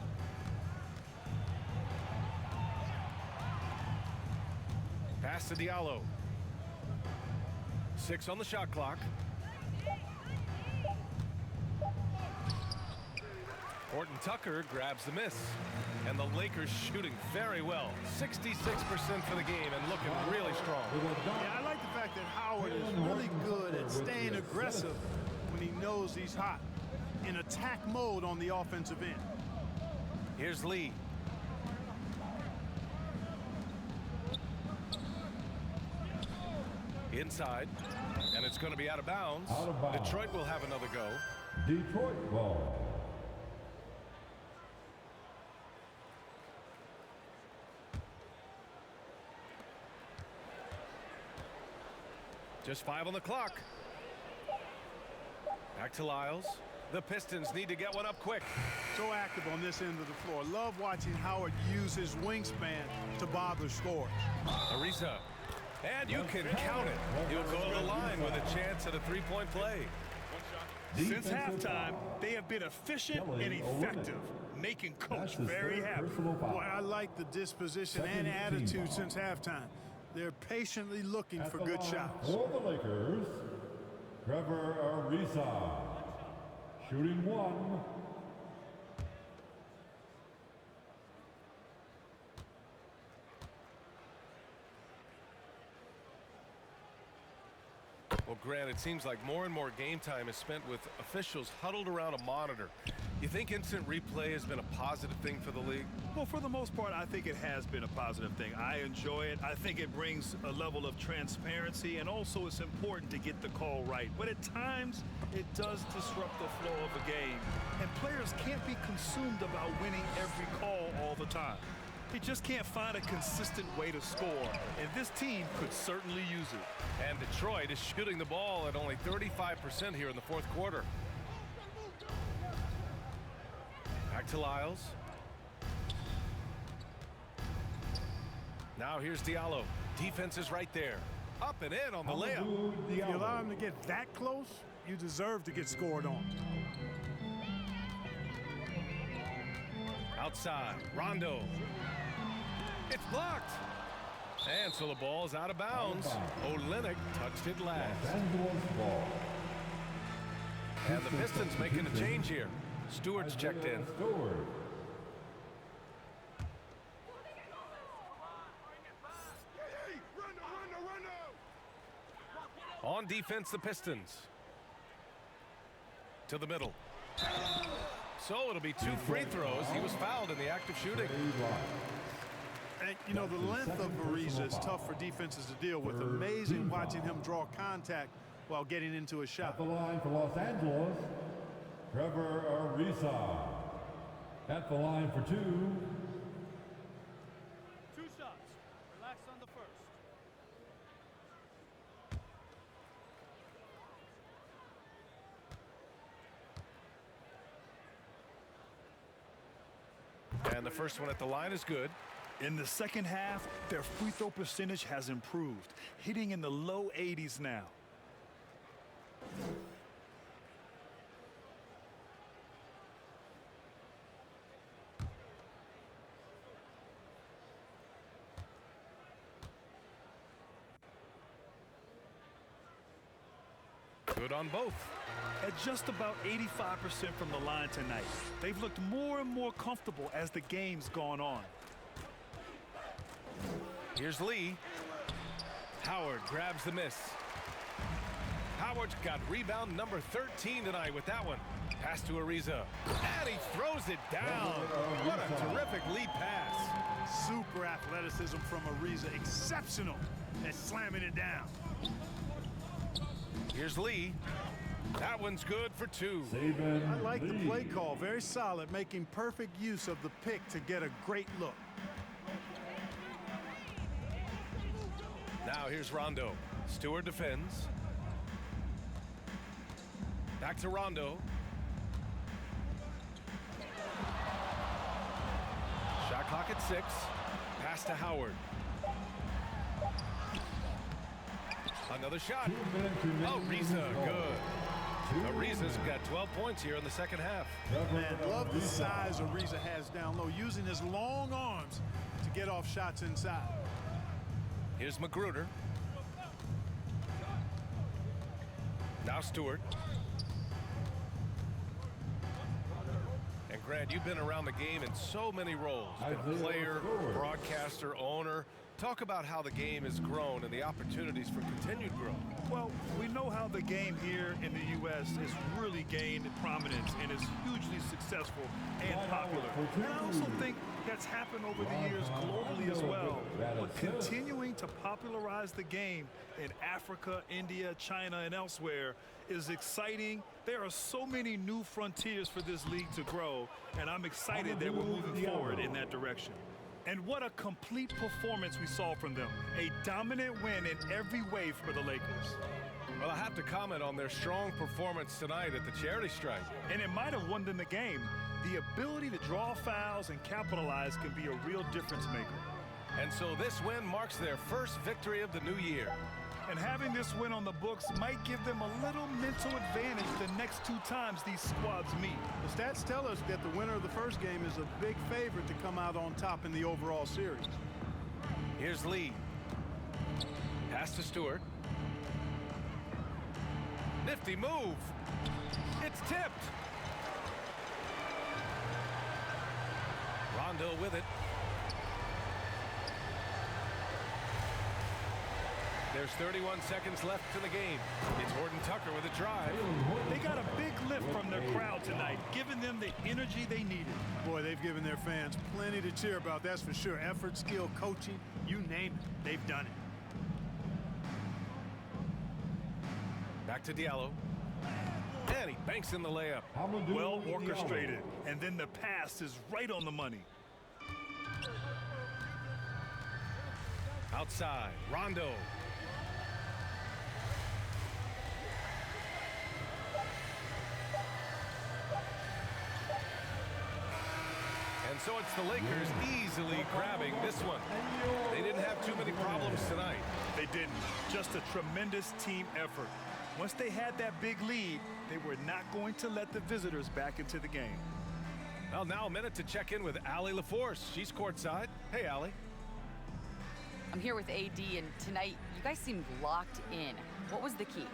Pass to Diallo. 6 on the shot clock. Horton Tucker grabs the miss. And the Lakers shooting very well. 66% for the game and looking really strong. Yeah, I like the fact that Howard is really good at staying aggressive when he knows he's hot. In attack mode on the offensive end. Here's Lee. Inside. And it's going to be out of bounds. Detroit will have another go. Detroit ball. Just 5 on the clock. Back to Lyles. The Pistons need to get one up quick. So active on this end of the floor. Love watching Howard use his wingspan to bother scorers. Ariza. And you can count it. He'll go to the line with a chance at a three-point play. Since halftime, they have been efficient and effective, making Coach very happy. Boy, I like the disposition and attitude since halftime. They're patiently looking for good shots. For the Lakers, Trevor Ariza, shooting 1. Well, Grant, it seems like more and more game time is spent with officials huddled around a monitor. You think instant replay has been a positive thing for the league? Well, for the most part, I think it has been a positive thing. I enjoy it. I think it brings a level of transparency, and also it's important to get the call right. But at times, it does disrupt the flow of a game, and players can't be consumed about winning every call all the time. They just can't find a consistent way to score, and this team could certainly use it. And Detroit is shooting the ball at only 35% here in the fourth quarter. Back to Lyles. Now here's Diallo. Defense is right there. Up and in on the layup. If you allow him to get that close, you deserve to get scored on. Outside, Rondo. It's blocked. And so the ball's out of bounds. Olynyk touched it last. And the Pistons making a change here. Stewart's checked in. On defense, the Pistons. To the middle. So it'll be 2 free throws. He was fouled in the act of shooting. And, you know, the length of Ariza is tough for defenses to deal with. Amazing watching him draw contact while getting into a shot. At the line for Los Angeles, Trevor Ariza. At the line for 2. 2 shots. Relax on the first. And the first one at the line is good. In the second half, their free throw percentage has improved, hitting in the low 80s now. Good on both. At just about 85% from the line tonight, they've looked more and more comfortable as the game's gone on. Here's Lee. Howard grabs the miss. Howard's got rebound number 13 tonight with that one. Pass to Ariza. And he throws it down. What a terrific lead pass. Super athleticism from Ariza. Exceptional at slamming it down. Here's Lee. That one's good for 2. I like the play call. Very solid, making perfect use of the pick to get a great look. Now here's Rondo. Stewart defends. Back to Rondo. Shot clock at 6. Pass to Howard. Another shot. Oh, Ariza, good. Ariza's got 12 points here in the second half. Man, love the size Ariza has down low, using his long arms to get off shots inside. Here's Magruder. Now Stewart. And Grant, you've been around the game in so many roles. Been a player, broadcaster, owner. Talk about how the game has grown and the opportunities for continued growth. Well, we know how the game here in the U.S. has really gained prominence and is hugely successful and popular. And I also think that's happened over the years globally as well. But continuing to popularize the game in Africa, India, China, and elsewhere is exciting. There are so many new frontiers for this league to grow, and I'm excited that we're moving forward in that direction. And what a complete performance we saw from them. A dominant win in every way for the Lakers. Well, I have to comment on their strong performance tonight at the charity strike. And it might have won them the game. The ability to draw fouls and capitalize can be a real difference maker. And so this win marks their first victory of the new year. And having this win on the books might give them a little mental advantage the next 2 times these squads meet. The stats tell us that the winner of the first game is a big favorite to come out on top in the overall series. Here's Lee. Pass to Stewart. Nifty move. It's tipped. Rondo with it. There's 31 seconds left to the game. It's Horton Tucker with a drive. They got a big lift from their crowd tonight, giving them the energy they needed. Boy, they've given their fans plenty to cheer about, that's for sure. Effort, skill, coaching, you name it, they've done it. Back to Diallo. And he banks in the layup. Well orchestrated. And then the pass is right on the money. Outside, Rondo. And so it's the Lakers easily grabbing this one. They didn't have too many problems tonight. They didn't. Just a tremendous team effort. Once they had that big lead, they were not going to let the visitors back into the game. Well, now a minute to check in with Allie LaForce. She's courtside. Hey, Allie. I'm here with AD, and tonight you guys seemed locked in. What was the key?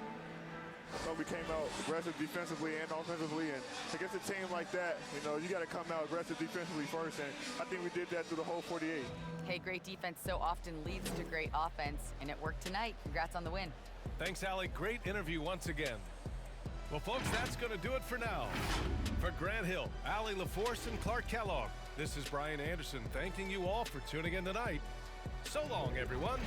Well, we came out aggressive defensively and offensively, and against a team like that, you got to come out aggressive defensively first, and I think we did that through the whole 48. Hey, great defense so often leads to great offense, and it worked tonight. Congrats on the win. Thanks, Allie. Great interview once again. Well, folks, that's going to do it for now. For Grant Hill, Allie LaForce, and Clark Kellogg, this is Brian Anderson thanking you all for tuning in tonight. So long, everyone.